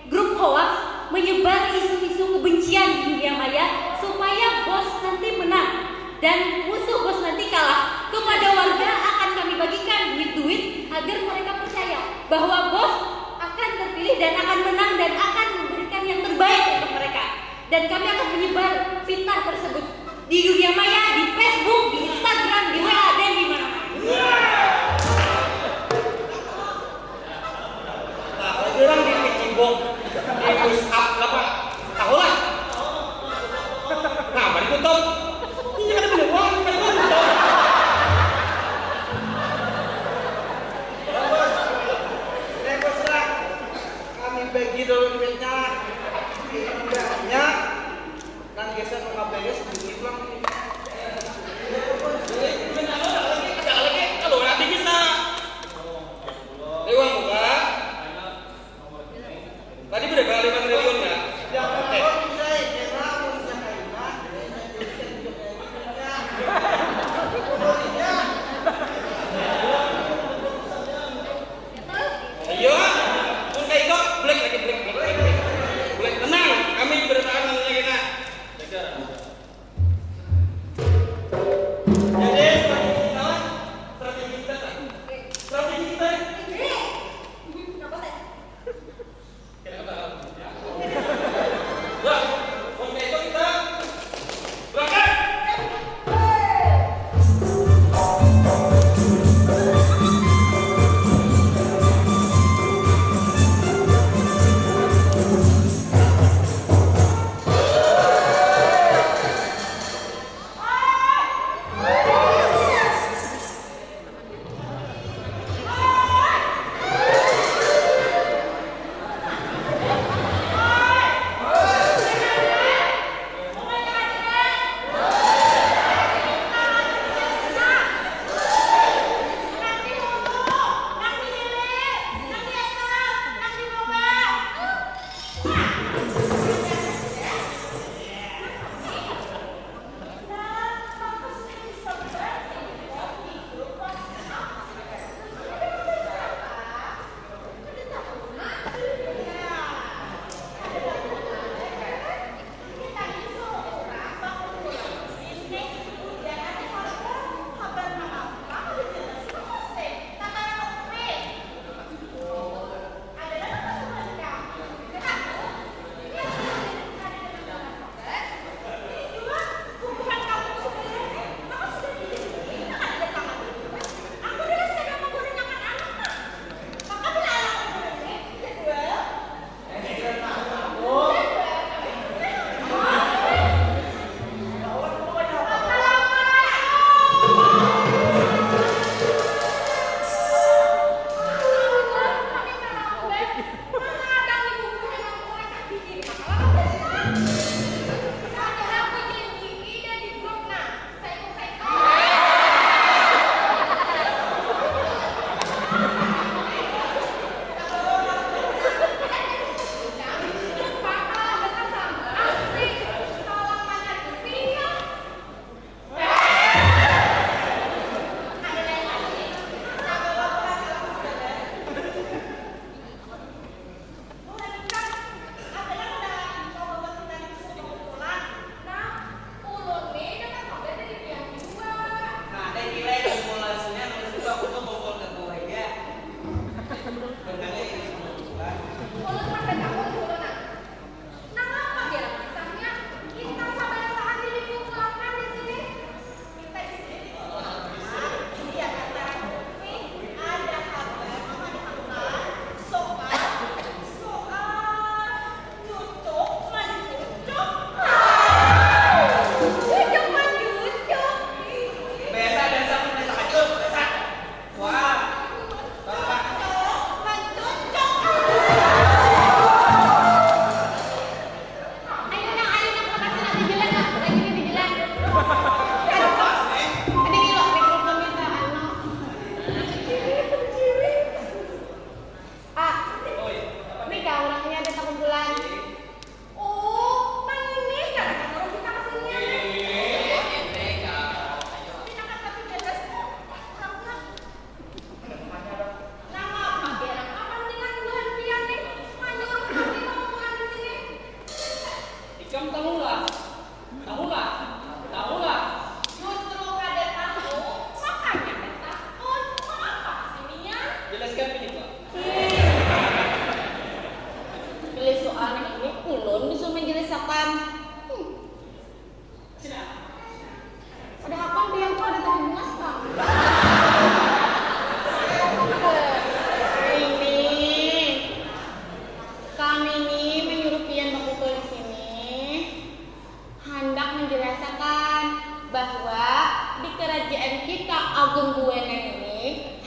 Speaker 8: grup hoax menyebar isu-isu kebencian di dunia maya supaya bos nanti menang dan musuh bos nanti kalah. Kepada warga akan kami bagikan duit-duit agar mereka percaya bahwa bos akan terpilih dan akan menang dan akan memberikan yang terbaik untuk mereka. Dan kami akan menyebar fitnah tersebut di dunia maya, di Facebook, di Instagram, di WA dan di mana-mana.
Speaker 1: Nah, orang di Cimbong, di push up apa? Tahu lah. Nah, mari tutup. Ini kan bener uang, kan tutup.
Speaker 2: Bos lah, kami bagi dulu duitnya. Banyak, kan geser nggak beres sedikit lang.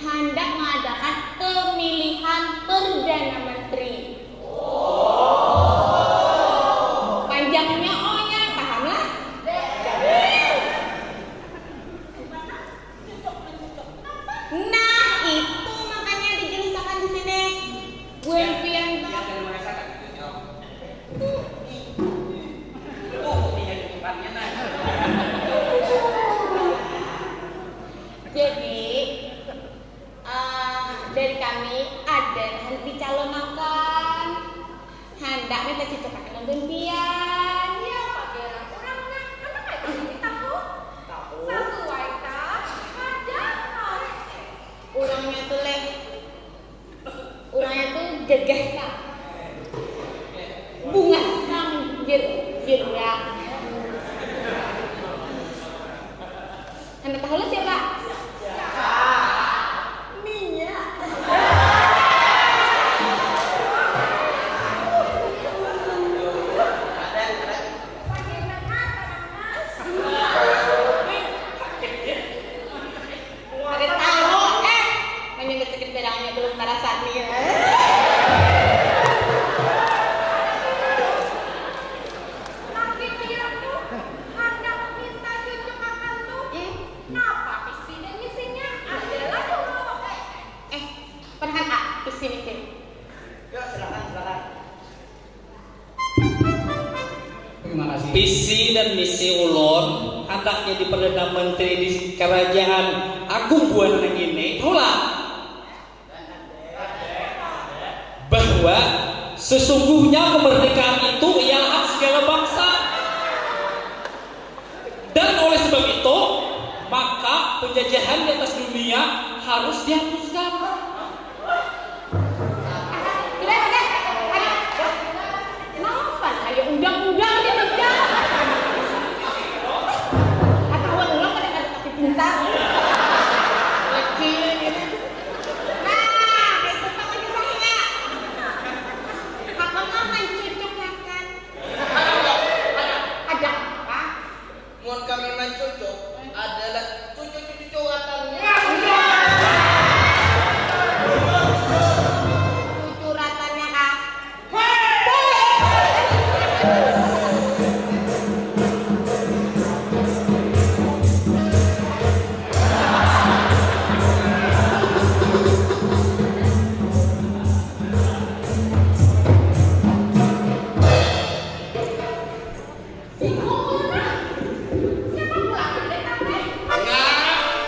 Speaker 7: hendak mengadakan pemilihan Perdana Menteri. Panjangnya O-nya, pahamlah? Nah, itu makanya dijelaskan di sini. Bu Elvianto. Jadi dari kami ada yang dicalonkan, hendak minta cocokkan gempian. Ya, pakai orangnya, karena kayak gini tahu. Sesuai tak ada. Orangnya tuh orangnya tuh gagah tak. Bunga sambil ya. Anda tahu lah siapa? Minyak. Ada tahu? Menyebut sakit pedangnya belum terasa nih.
Speaker 6: Visi dan misi ulun hendaknya di Perdana Menteri di Kerajaan Agung Buana ini pula bahwa sesungguhnya kemerdekaan itu ialah hak segala bangsa, dan oleh sebab itu maka penjajahan di atas dunia harus dihapuskan.
Speaker 7: Kenapa saya undang-undang dia tidak? Atau ulang pada kata pintar. Kecil gitu. Nah, itu sama kisahnya. Kakak mau mencucukkan. Ada apa?
Speaker 2: Mohon kami mencocok adalah cucu-cucu-cucuatannya.
Speaker 7: Cucuratannya kak.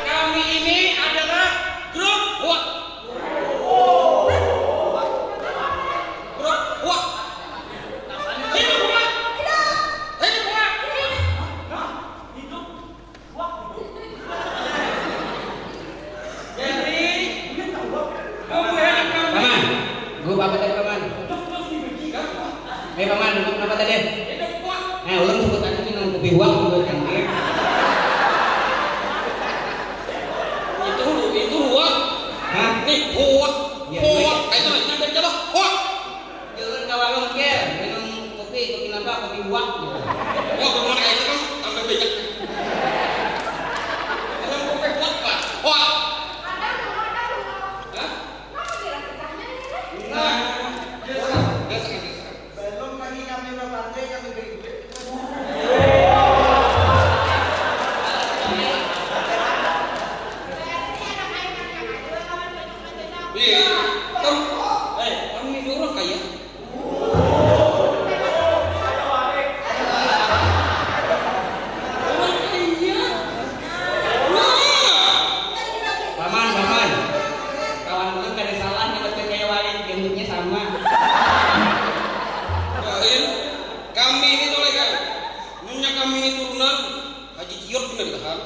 Speaker 2: Kami ini adalah grup Huak. Grup Huak. Hidup Huak. Hidup Huak. Jadi,
Speaker 9: Paman, grup apa tadi paman? Paman, grup apa tadi?
Speaker 2: hidup Huak.
Speaker 9: Ulang sebut aja nih nama kopi uang buat cantik.
Speaker 2: Itu Huak.
Speaker 9: Hah?
Speaker 2: Nih Huak.
Speaker 9: Iya,
Speaker 2: Huak. Kayak itu ada coba Huak.
Speaker 9: Jangan ke warung ke, minum kopi nambah kopi uang.
Speaker 2: Huak bagaimana kayak itu kan sampai banyak. Kalau kopi Huak Pak. Huak.
Speaker 3: Belum lagi kami berpartai, kami berikut.
Speaker 2: Iya. Kami ini orang kaya. Orang kaya.
Speaker 9: Paman, kawan bukan ada salah nih betul kayak wae gendutnya sama.
Speaker 2: Lain, kami ini toleh kan. Nyonya kami ini turunan Haji Ciot bener ditahan.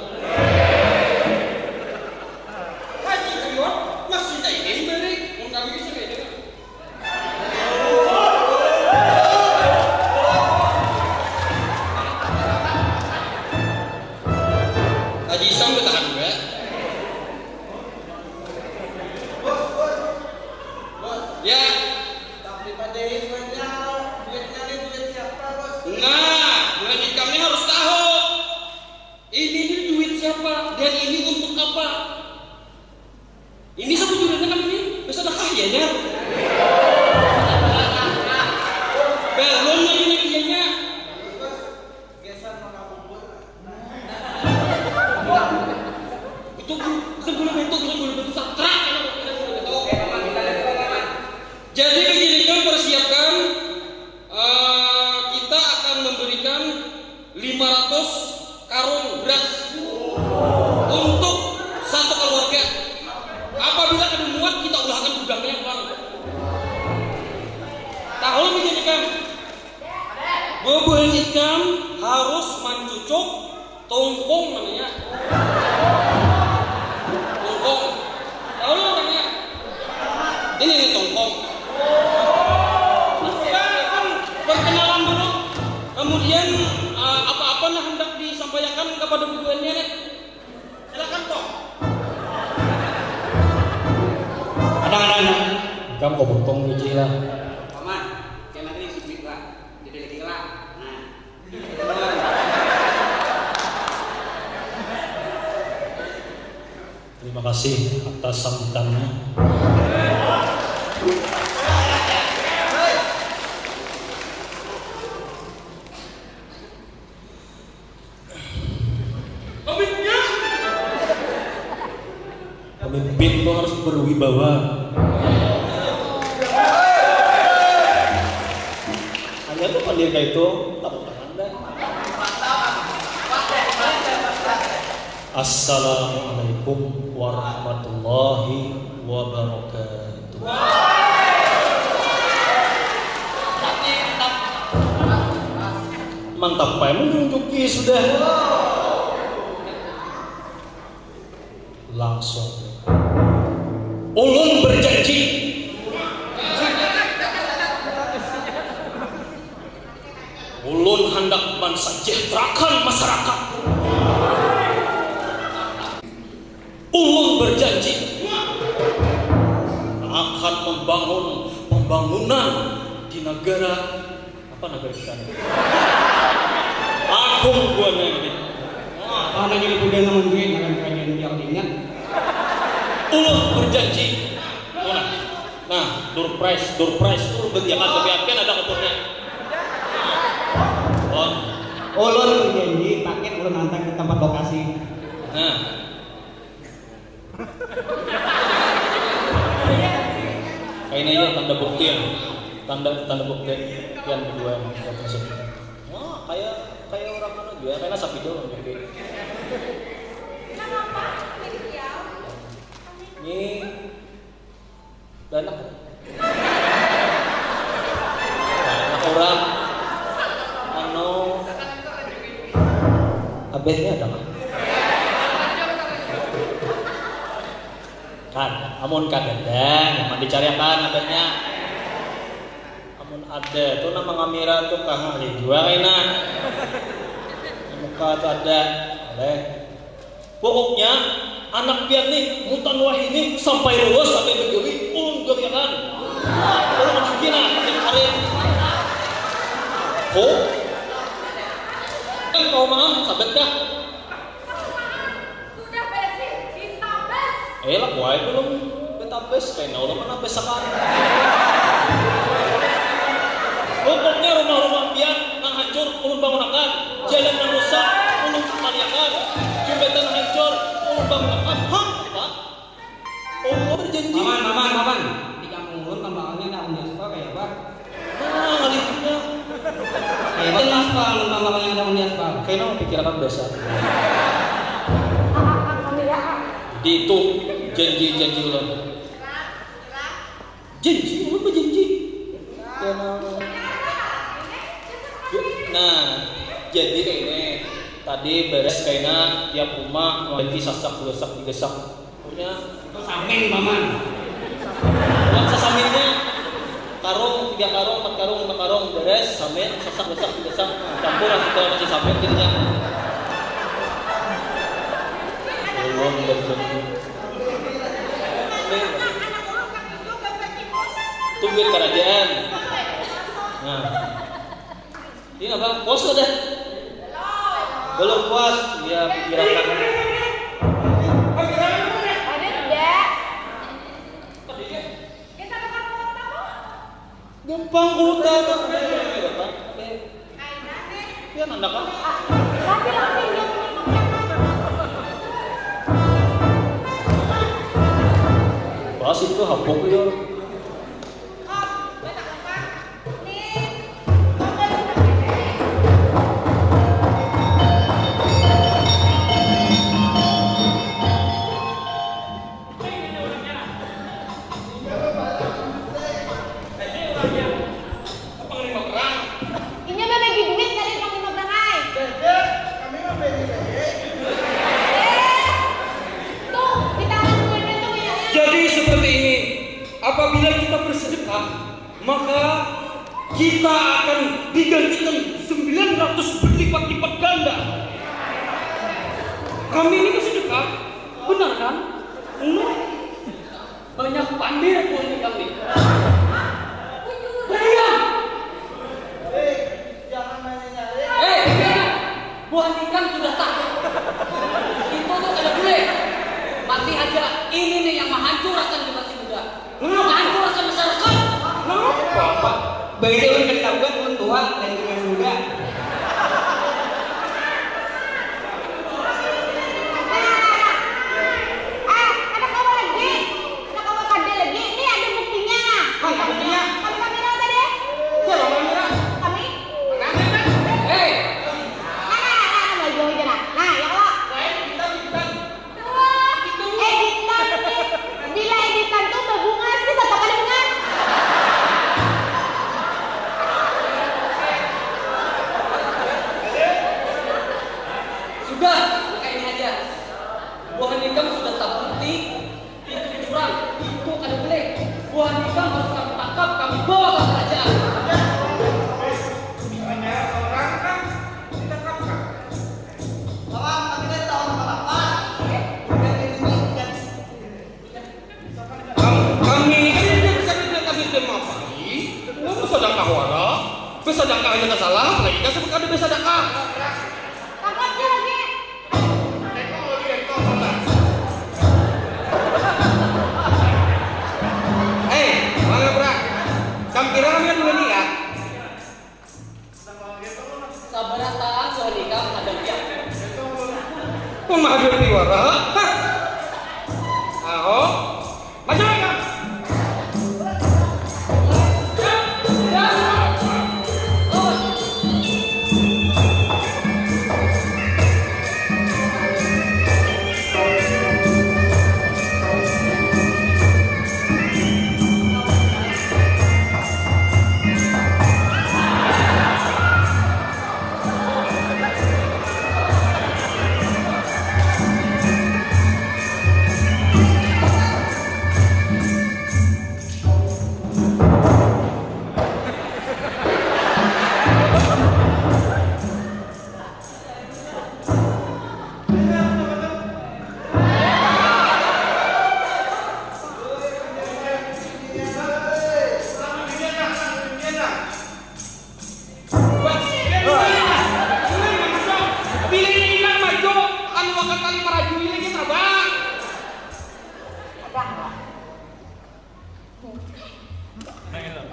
Speaker 2: Haji Ciot masih tak ingin balik. Mun kami bisa kayak gitu. Haji Isam ditahan juga. Ya.
Speaker 3: Tapi pada duitnya ini duit siapa bos?
Speaker 2: Nah, berarti kami harus tahu ini duit siapa dan ini untuk apa. Ini
Speaker 5: iyanya. Belum lagi iyanya. Itu sebelum itu sakrak. Jadi begini kan persiapkan kita akan memberikan 500 karung beras untuk satu keluarga. Apabila ada muat kita ulahkan gudangnya Bang. Tahu begini kan? Bubur ikan harus mencucuk tongkong namanya. Tongkong. Tahu lo orangnya? Ini tongkong. Kan perkenalan dulu. Kemudian apa-apa yang hendak disampaikan kepada bubuannya nih. Silakan Tong. Kadang-kadang
Speaker 4: kamu kok bentong biji lah.
Speaker 9: Paman, kena ini sipit lah. Jadi lagi lah. Nah.
Speaker 4: Terima kasih atas sambutannya. Pemimpin itu harus berwibawa. Hanya tuh pendirian itu tepuk tangan dah. Assalamualaikum warahmatullahi wabarakatuh. Mantap Pak, menunjuki sudah. Langsung ulun berjanji ulun hendak mensejahterakan masyarakat. Ulun berjanji akan membangun pembangunan di negara apa negara kita ini? Agung Buana ini.
Speaker 9: Karena jadi budaya menteri dengan kajian yang ingat.
Speaker 4: Ulun berjanji. Nah, door prize itu berjangan kebiakan ada ukurnya.
Speaker 9: Ulun berjanji paket ulun antar ke tempat lokasi.
Speaker 4: Nah. Kayaknya ya tanda bukti ya. Tanda bukti yang kedua yang tersebut. Wah, kayak orang mana juga, kayak sapi doang gitu. Ini dana orang abesnya ada mah kan amun kadang yang dicariakan abesnya amun ada tuh nama ngamira tuh kahali juga kayaknya muka tuh ada oleh pokoknya anak pian nih mutan wahini sampai lulus sampai begitu ulun geriakan ulun kira yang hari kok kau mah sabet dah
Speaker 7: Sudah bersih, ditabes.
Speaker 4: lah kuai belum betabes kayaknya ulun mana besakan pokoknya rumah-rumah pian nang hancur ulun bangunakan jalan nang rusak ulun kembaliakan jembatan hancur ulun bangunakan hah apa? Oh berjanji
Speaker 9: Maman di kampung ulun tambangannya ada uni aspal kayak apa?
Speaker 4: nah ngalihnya
Speaker 9: Kayak aspal, tambangannya ada uni aspal.
Speaker 4: kayaknya mau pikirkan biasa di itu janji ulun janji ulun berjanji nah jadi kayak ini tadi beres kayaknya tiap rumah nanti sasak digesak punya
Speaker 9: Itu samping Maman.
Speaker 4: uang sesaminnya karung 3 karung 4 karung 5 karung beres samin sasak digesak campur kita masih samin jadinya belum berjanji tungguin kerajaan nah ini apa puas udah belum puas ya pikirkan
Speaker 7: Ada tidak? Kita
Speaker 1: Numpang kuda kan. Ya nanda kan.
Speaker 7: Kasih lang pinjam ni
Speaker 1: Bas itu hapok ya.
Speaker 7: Ini mah bagi duit kali Bang Lima Berangai.
Speaker 3: Dede, kami mah beli dede.
Speaker 7: Tuh, kita lakukan itu ya.
Speaker 1: Jadi seperti ini, apabila kita bersedekah, maka kita akan digantikan 900 berlipat-lipat ganda. Kami ini bersedekah, benar kan?
Speaker 5: Banyak pandir pun di kami. Diam!
Speaker 3: Jangan nanya-nanya.
Speaker 5: Jangan! Buah ikan sudah takut. Itu tuh ada bule. Masih aja ini nih yang menghancurkan generasi muda. Menghancurkan masyarakat.
Speaker 9: Kenapa, Pak? Begitu ulun ketahuan ulun tua dan dengan muda.
Speaker 7: Ada kawan lagi. Ada kawan kade lagi. Ini ada buktinya.
Speaker 9: Mana buktinya?
Speaker 7: Kami kamera tadi.
Speaker 9: Siapa kamera?
Speaker 7: Kami.
Speaker 5: Hei!
Speaker 7: Nah, jauh aja nah. Nah, ya Allah. Wah, editan nih. Bila editan tuh berbunga sih tetap ada bunga.
Speaker 5: Sudah, kayak ini aja. Buah nikam sudah terbukti itu curang, itu ada bule. Buah nikam harus kami tangkap, kami bawa ke kerajaan.
Speaker 2: Hanya orang kan kita kapkan.
Speaker 9: Bang, kami kan tahu apa-apa.
Speaker 1: Kami ini bisa kami temafai. Bersedekah wala, bersedekah aja tak salah. Lagi kan seperti bersedekah.
Speaker 7: Tangkapnya lagi.
Speaker 2: Teknologi yang kau salah.
Speaker 1: Bang Brak, kampira kami kan menikah.
Speaker 5: Sabarataan buah nikam ada dia.
Speaker 1: Pemahadul piwara. Aho, maju lagi.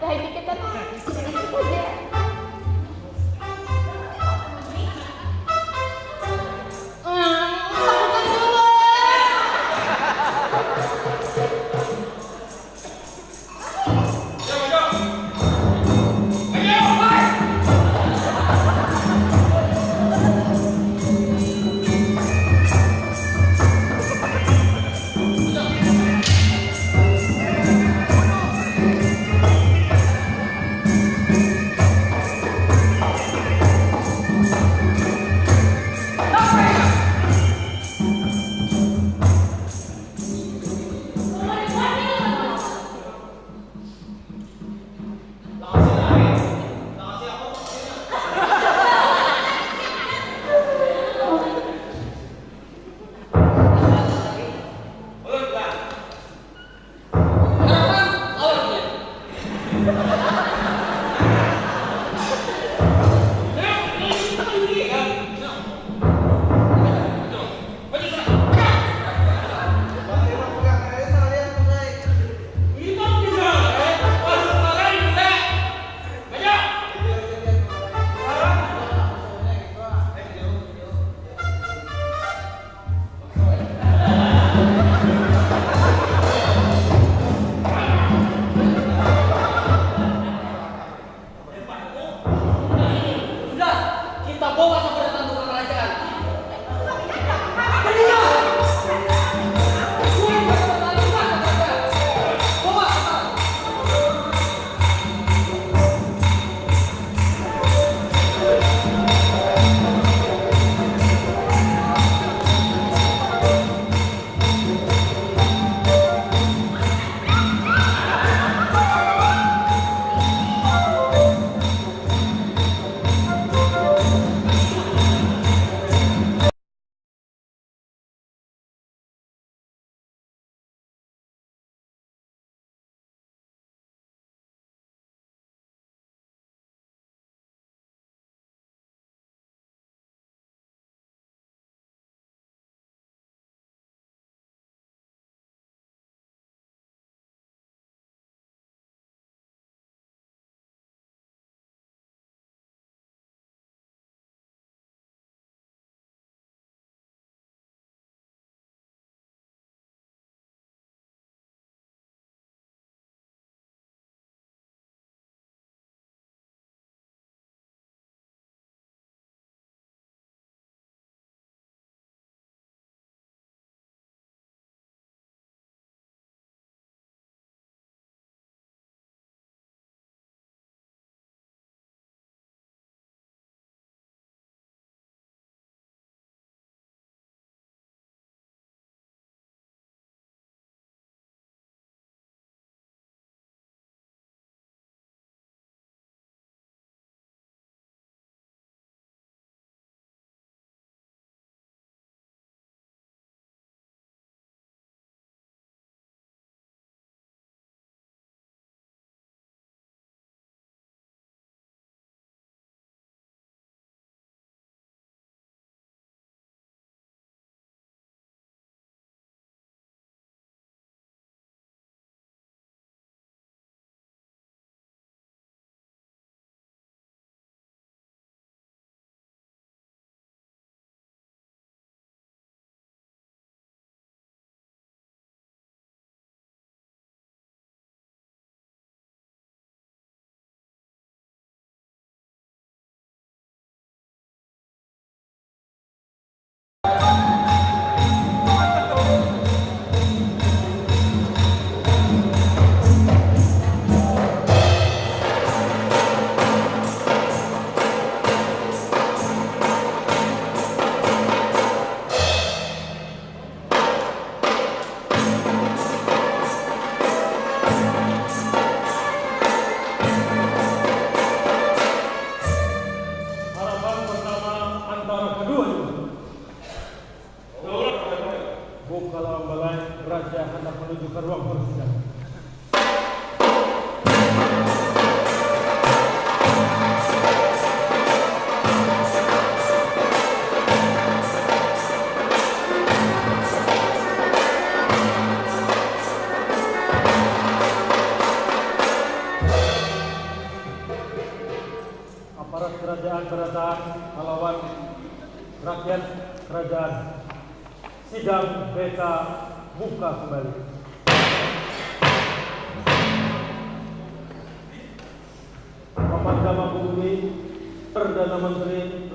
Speaker 7: Dah ini kita tuh sedikit aja. Lakukan dulu.
Speaker 4: sidang. Aparat kerajaan berataan melawan rakyat kerajaan. Sidang beta buka kembali. Pemandang Bumi Perdana Menteri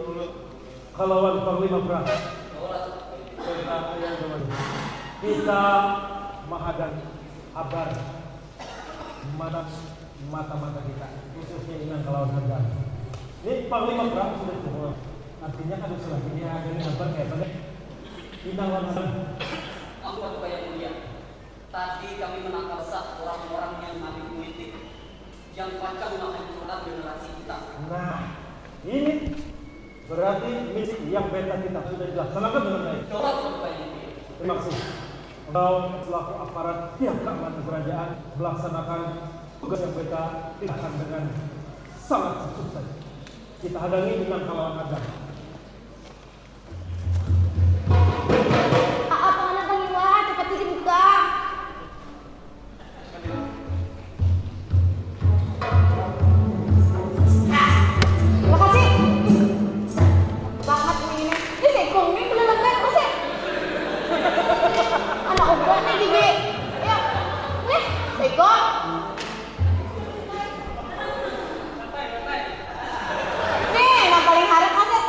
Speaker 4: Kalawan Panglima Perang. Kita menghadap kabar mana mata-mata kita, khususnya Inang Kalawan Harga. Ini Panglima Perang sudah semua. Artinya kan lagi ini ada gambar kayak mana? Inang Kalawan.
Speaker 5: Aku Paduka yang mulia. Tadi kami menangkap orang-orang yang mati politik yang pacang menghancurkan generasi kita.
Speaker 4: Nah, ini berarti misi yang beta kita sudah dilaksanakan dengan baik.
Speaker 5: Coba Paduka yang mulia.
Speaker 4: Terima kasih. Engkau selaku aparat pihak keamanan kerajaan melaksanakan tugas yang beta tindakan dengan sangat sukses. Kita hadangi Inang Kalawan Harga.
Speaker 7: Apa anak pangiwa cepat dibuka. Terima kasih. Banget ini. Ini sekong ini kelelekan masih. Anak ubah nih gigi. Ya. Nih, sekong. Nih, yang paling harap masih.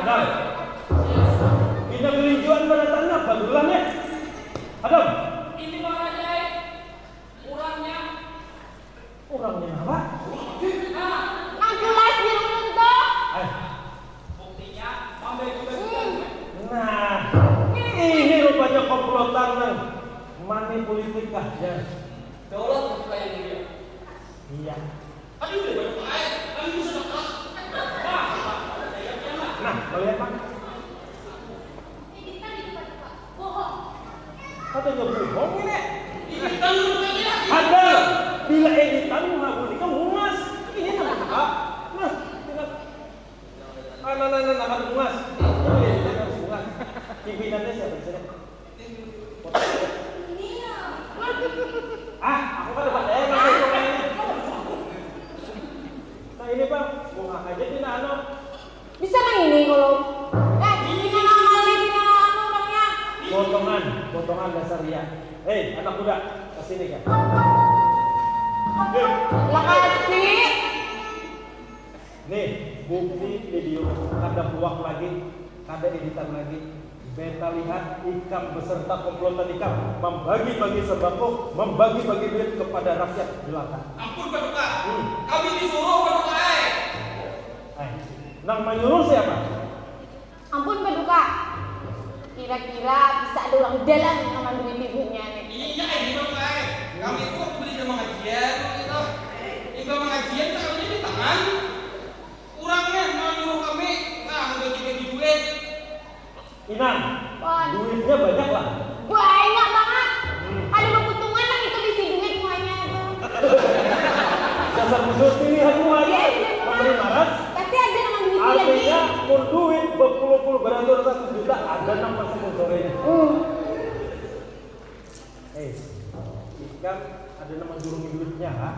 Speaker 4: Adam, kita kelinjuan pada tanah bagulannya. Adam,
Speaker 5: Ini makanya
Speaker 4: orangnya apa?
Speaker 7: Yang jelas di rumah tuh.
Speaker 5: buktinya sampai juga
Speaker 4: Nah, ini rupanya komplotan yang money politik aja.
Speaker 5: Daulat Paduka yang mulia.
Speaker 4: Iya.
Speaker 5: Aduh, udah banyak air. Kami bisa dapat.
Speaker 4: Nah, kalian pak, katanya bohong ini. Ada, bila editan mengabulkan humas, ini nama pak. Nah, tinggal. Anak humas. Ini editan harus humas. Pimpinannya siapa di sini? Aku kan dapat Nah ini bang, bunga aja di nano.
Speaker 7: Bisa nang ini kalau. Ini nang orangnya.
Speaker 4: Potongan dasarnya. Hei, anak muda, kesini kan.
Speaker 7: Makasih.
Speaker 4: Nih, bukti video. Kada buang lagi, kada editan lagi. Beta lihat Ikam beserta komplotan Ikam membagi-bagi sembako, membagi-bagi duit kepada rakyat jelata.
Speaker 2: Ampun Paduka, kami disuruh Paduka.
Speaker 4: Nang menyuruh siapa?
Speaker 7: Ampun Paduka. Kira-kira bisa ada orang dalam yang ngambil duit ibunya nih.
Speaker 2: Iya ini Paduka. Kami itu waktu beli sama ngajian gitu. Hingga mengajian kami di tangan. Kurangnya mau nyuruh kami, nah bagi-bagi duit.
Speaker 4: Inang,
Speaker 7: Wah.
Speaker 4: duitnya banyak lah.
Speaker 7: Banyak banget. Ada keuntungan yang itu isi duit semuanya.
Speaker 4: Dasar khusus pilihan semuanya. Memberi maras.
Speaker 7: Tapi ada nama duit lagi.
Speaker 4: Artinya pun duit berpuluh-puluh beratur 1 juta ada nama sponsornya. Ikan ada nama jurung duitnya, ha?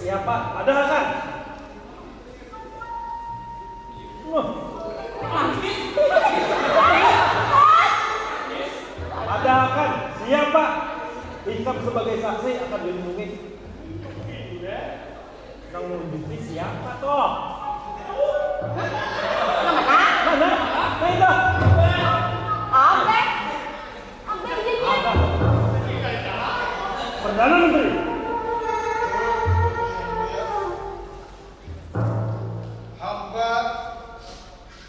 Speaker 4: Siapa? Ada kan? Ada kan? Siapa? Ikam sebagai saksi akan dilindungi. Nang menunjuki siapa toh? Mana? Nah itu.
Speaker 7: Apa? Apa jadinya?
Speaker 4: Perdana Menteri.
Speaker 3: Hamba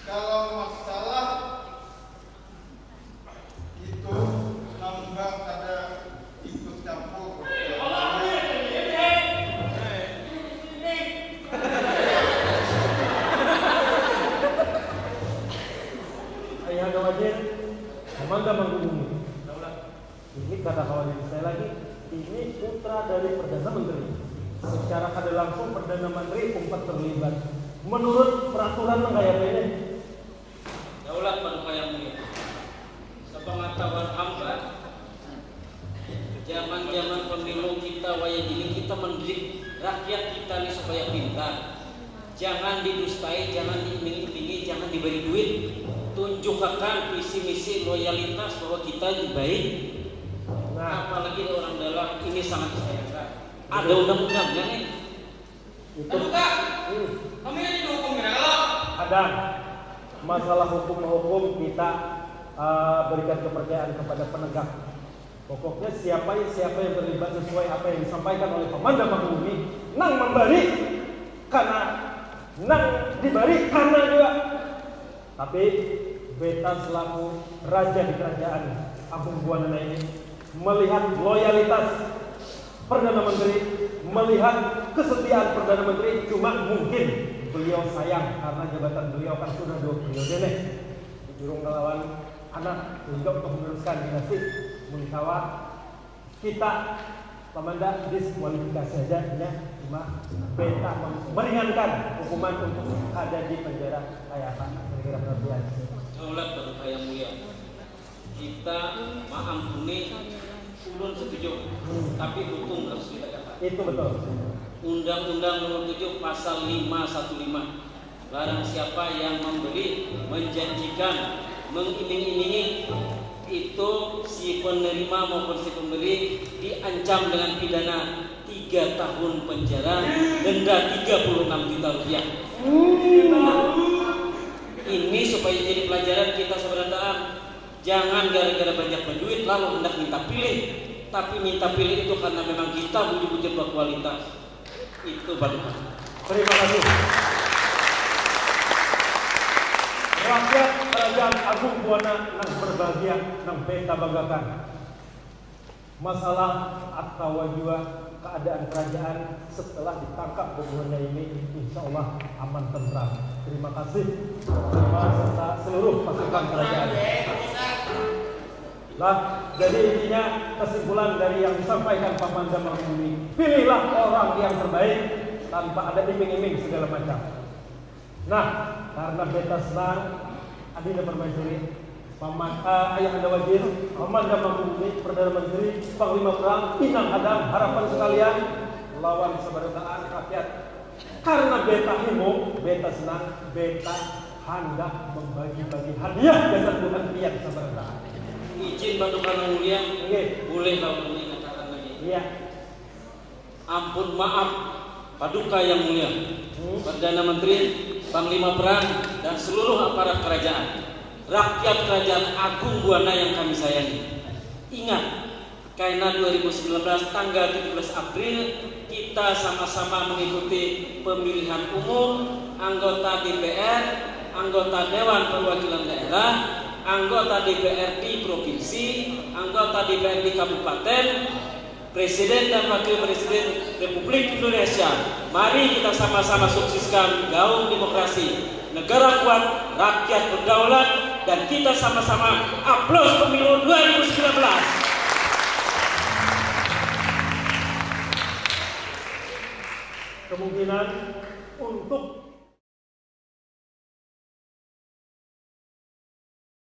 Speaker 3: kalau masalah itu hamba kada ikut campur.
Speaker 4: ada wajib Komanda Manggung ini kata kawan saya lagi, ini putra dari Perdana Menteri. Secara kada langsung Perdana Menteri umpat terlibat. Menurut peraturan kayak ini,
Speaker 6: Daulat Paduka Yang Mulia, sepengetahuan hamba, zaman-zaman pemilu kita wayang ini kita mendidik rakyat kita nih supaya pintar. Jangan didustai, jangan diiming-imingi, jangan diberi duit. Tunjukkan visi misi loyalitas bahwa kita baik.
Speaker 4: nah
Speaker 6: Apalagi orang dalam ini sangat disayangkan. Ada undang-undangnya nih.
Speaker 4: itu
Speaker 2: Paduka, kami ini dihukum kalau
Speaker 4: ada masalah hukum kita berikan kepercayaan kepada penegak. Pokoknya siapa yang terlibat sesuai apa yang disampaikan oleh Komanda Manggung ini, nang memberi karena nang diberi karena juga. Tapi beta selaku raja di kerajaan Agung Buana ini melihat loyalitas Perdana Menteri, melihat kesetiaan Perdana Menteri, cuma mungkin beliau sayang karena jabatan beliau kan sudah 2 periode nih disuruh ngelawan anak sehingga untuk meneruskan dinasti Munikawa kita Komanda diskualifikasi aja ya, cuma beta meringankan hukuman untuk ada di penjara kayak apa kira-kira pengertian.
Speaker 6: Daulat Paduka Yang Mulia, kita mengampuni ulun setuju, tapi hukum harus ditegakkan.
Speaker 4: Itu betul.
Speaker 6: Undang-Undang Nomor 7 Pasal 515, barang siapa yang memberi, menjanjikan, mengiming-imingi, itu si penerima maupun si pemberi diancam dengan pidana 3 tahun penjara, denda 36 juta rupiah. Ini supaya jadi pelajaran kita sebenarnya. Jangan gara-gara banyak berduit lalu hendak minta pilih, tapi minta pilih itu karena memang kita bujur-bujur berkualitas. Itu Paduka.
Speaker 4: Terima kasih. Rakyat Kerajaan Agung Buana nang berbahagia nang beta banggakan. Masalah atau juga keadaan kerajaan setelah ditangkap pembunuhnya ini insya Allah aman tentram. Terima kasih serta seluruh pasukan kerajaan. Lah, jadi intinya kesimpulan dari yang disampaikan Pak Komanda Manggung ini, pilihlah orang yang terbaik tanpa ada iming-iming segala macam. Nah, karena beta senang Adinda Permaisuri, Ayah Anda Wazir, Komanda Manggung ini, Perdana Menteri, Panglima Perang, Inang Adam, harapan sekalian, lawan kemerdekaan rakyat. Karena beta himo, beta senang, beta hendak membagi-bagi hadiah jasa Tuhan tiang kemerdekaan.
Speaker 6: Izin Paduka Yang Mulia, boleh kalau ini katakan lagi.
Speaker 4: Iya.
Speaker 6: Ampun maaf Paduka Yang Mulia, Perdana Menteri, Panglima Perang, dan seluruh aparat kerajaan, rakyat Kerajaan Agung Buana yang kami sayangi. Ingat, karena 2019 tanggal 17 April kita sama-sama mengikuti pemilihan umum anggota DPR, anggota Dewan Perwakilan Daerah, anggota DPRD Provinsi, anggota DPRD Kabupaten, Presiden dan Wakil Presiden Republik Indonesia. Mari kita sama-sama sukseskan gaung demokrasi, negara kuat, rakyat berdaulat, dan kita sama-sama aplaus pemilu 2019.
Speaker 4: Kemungkinan untuk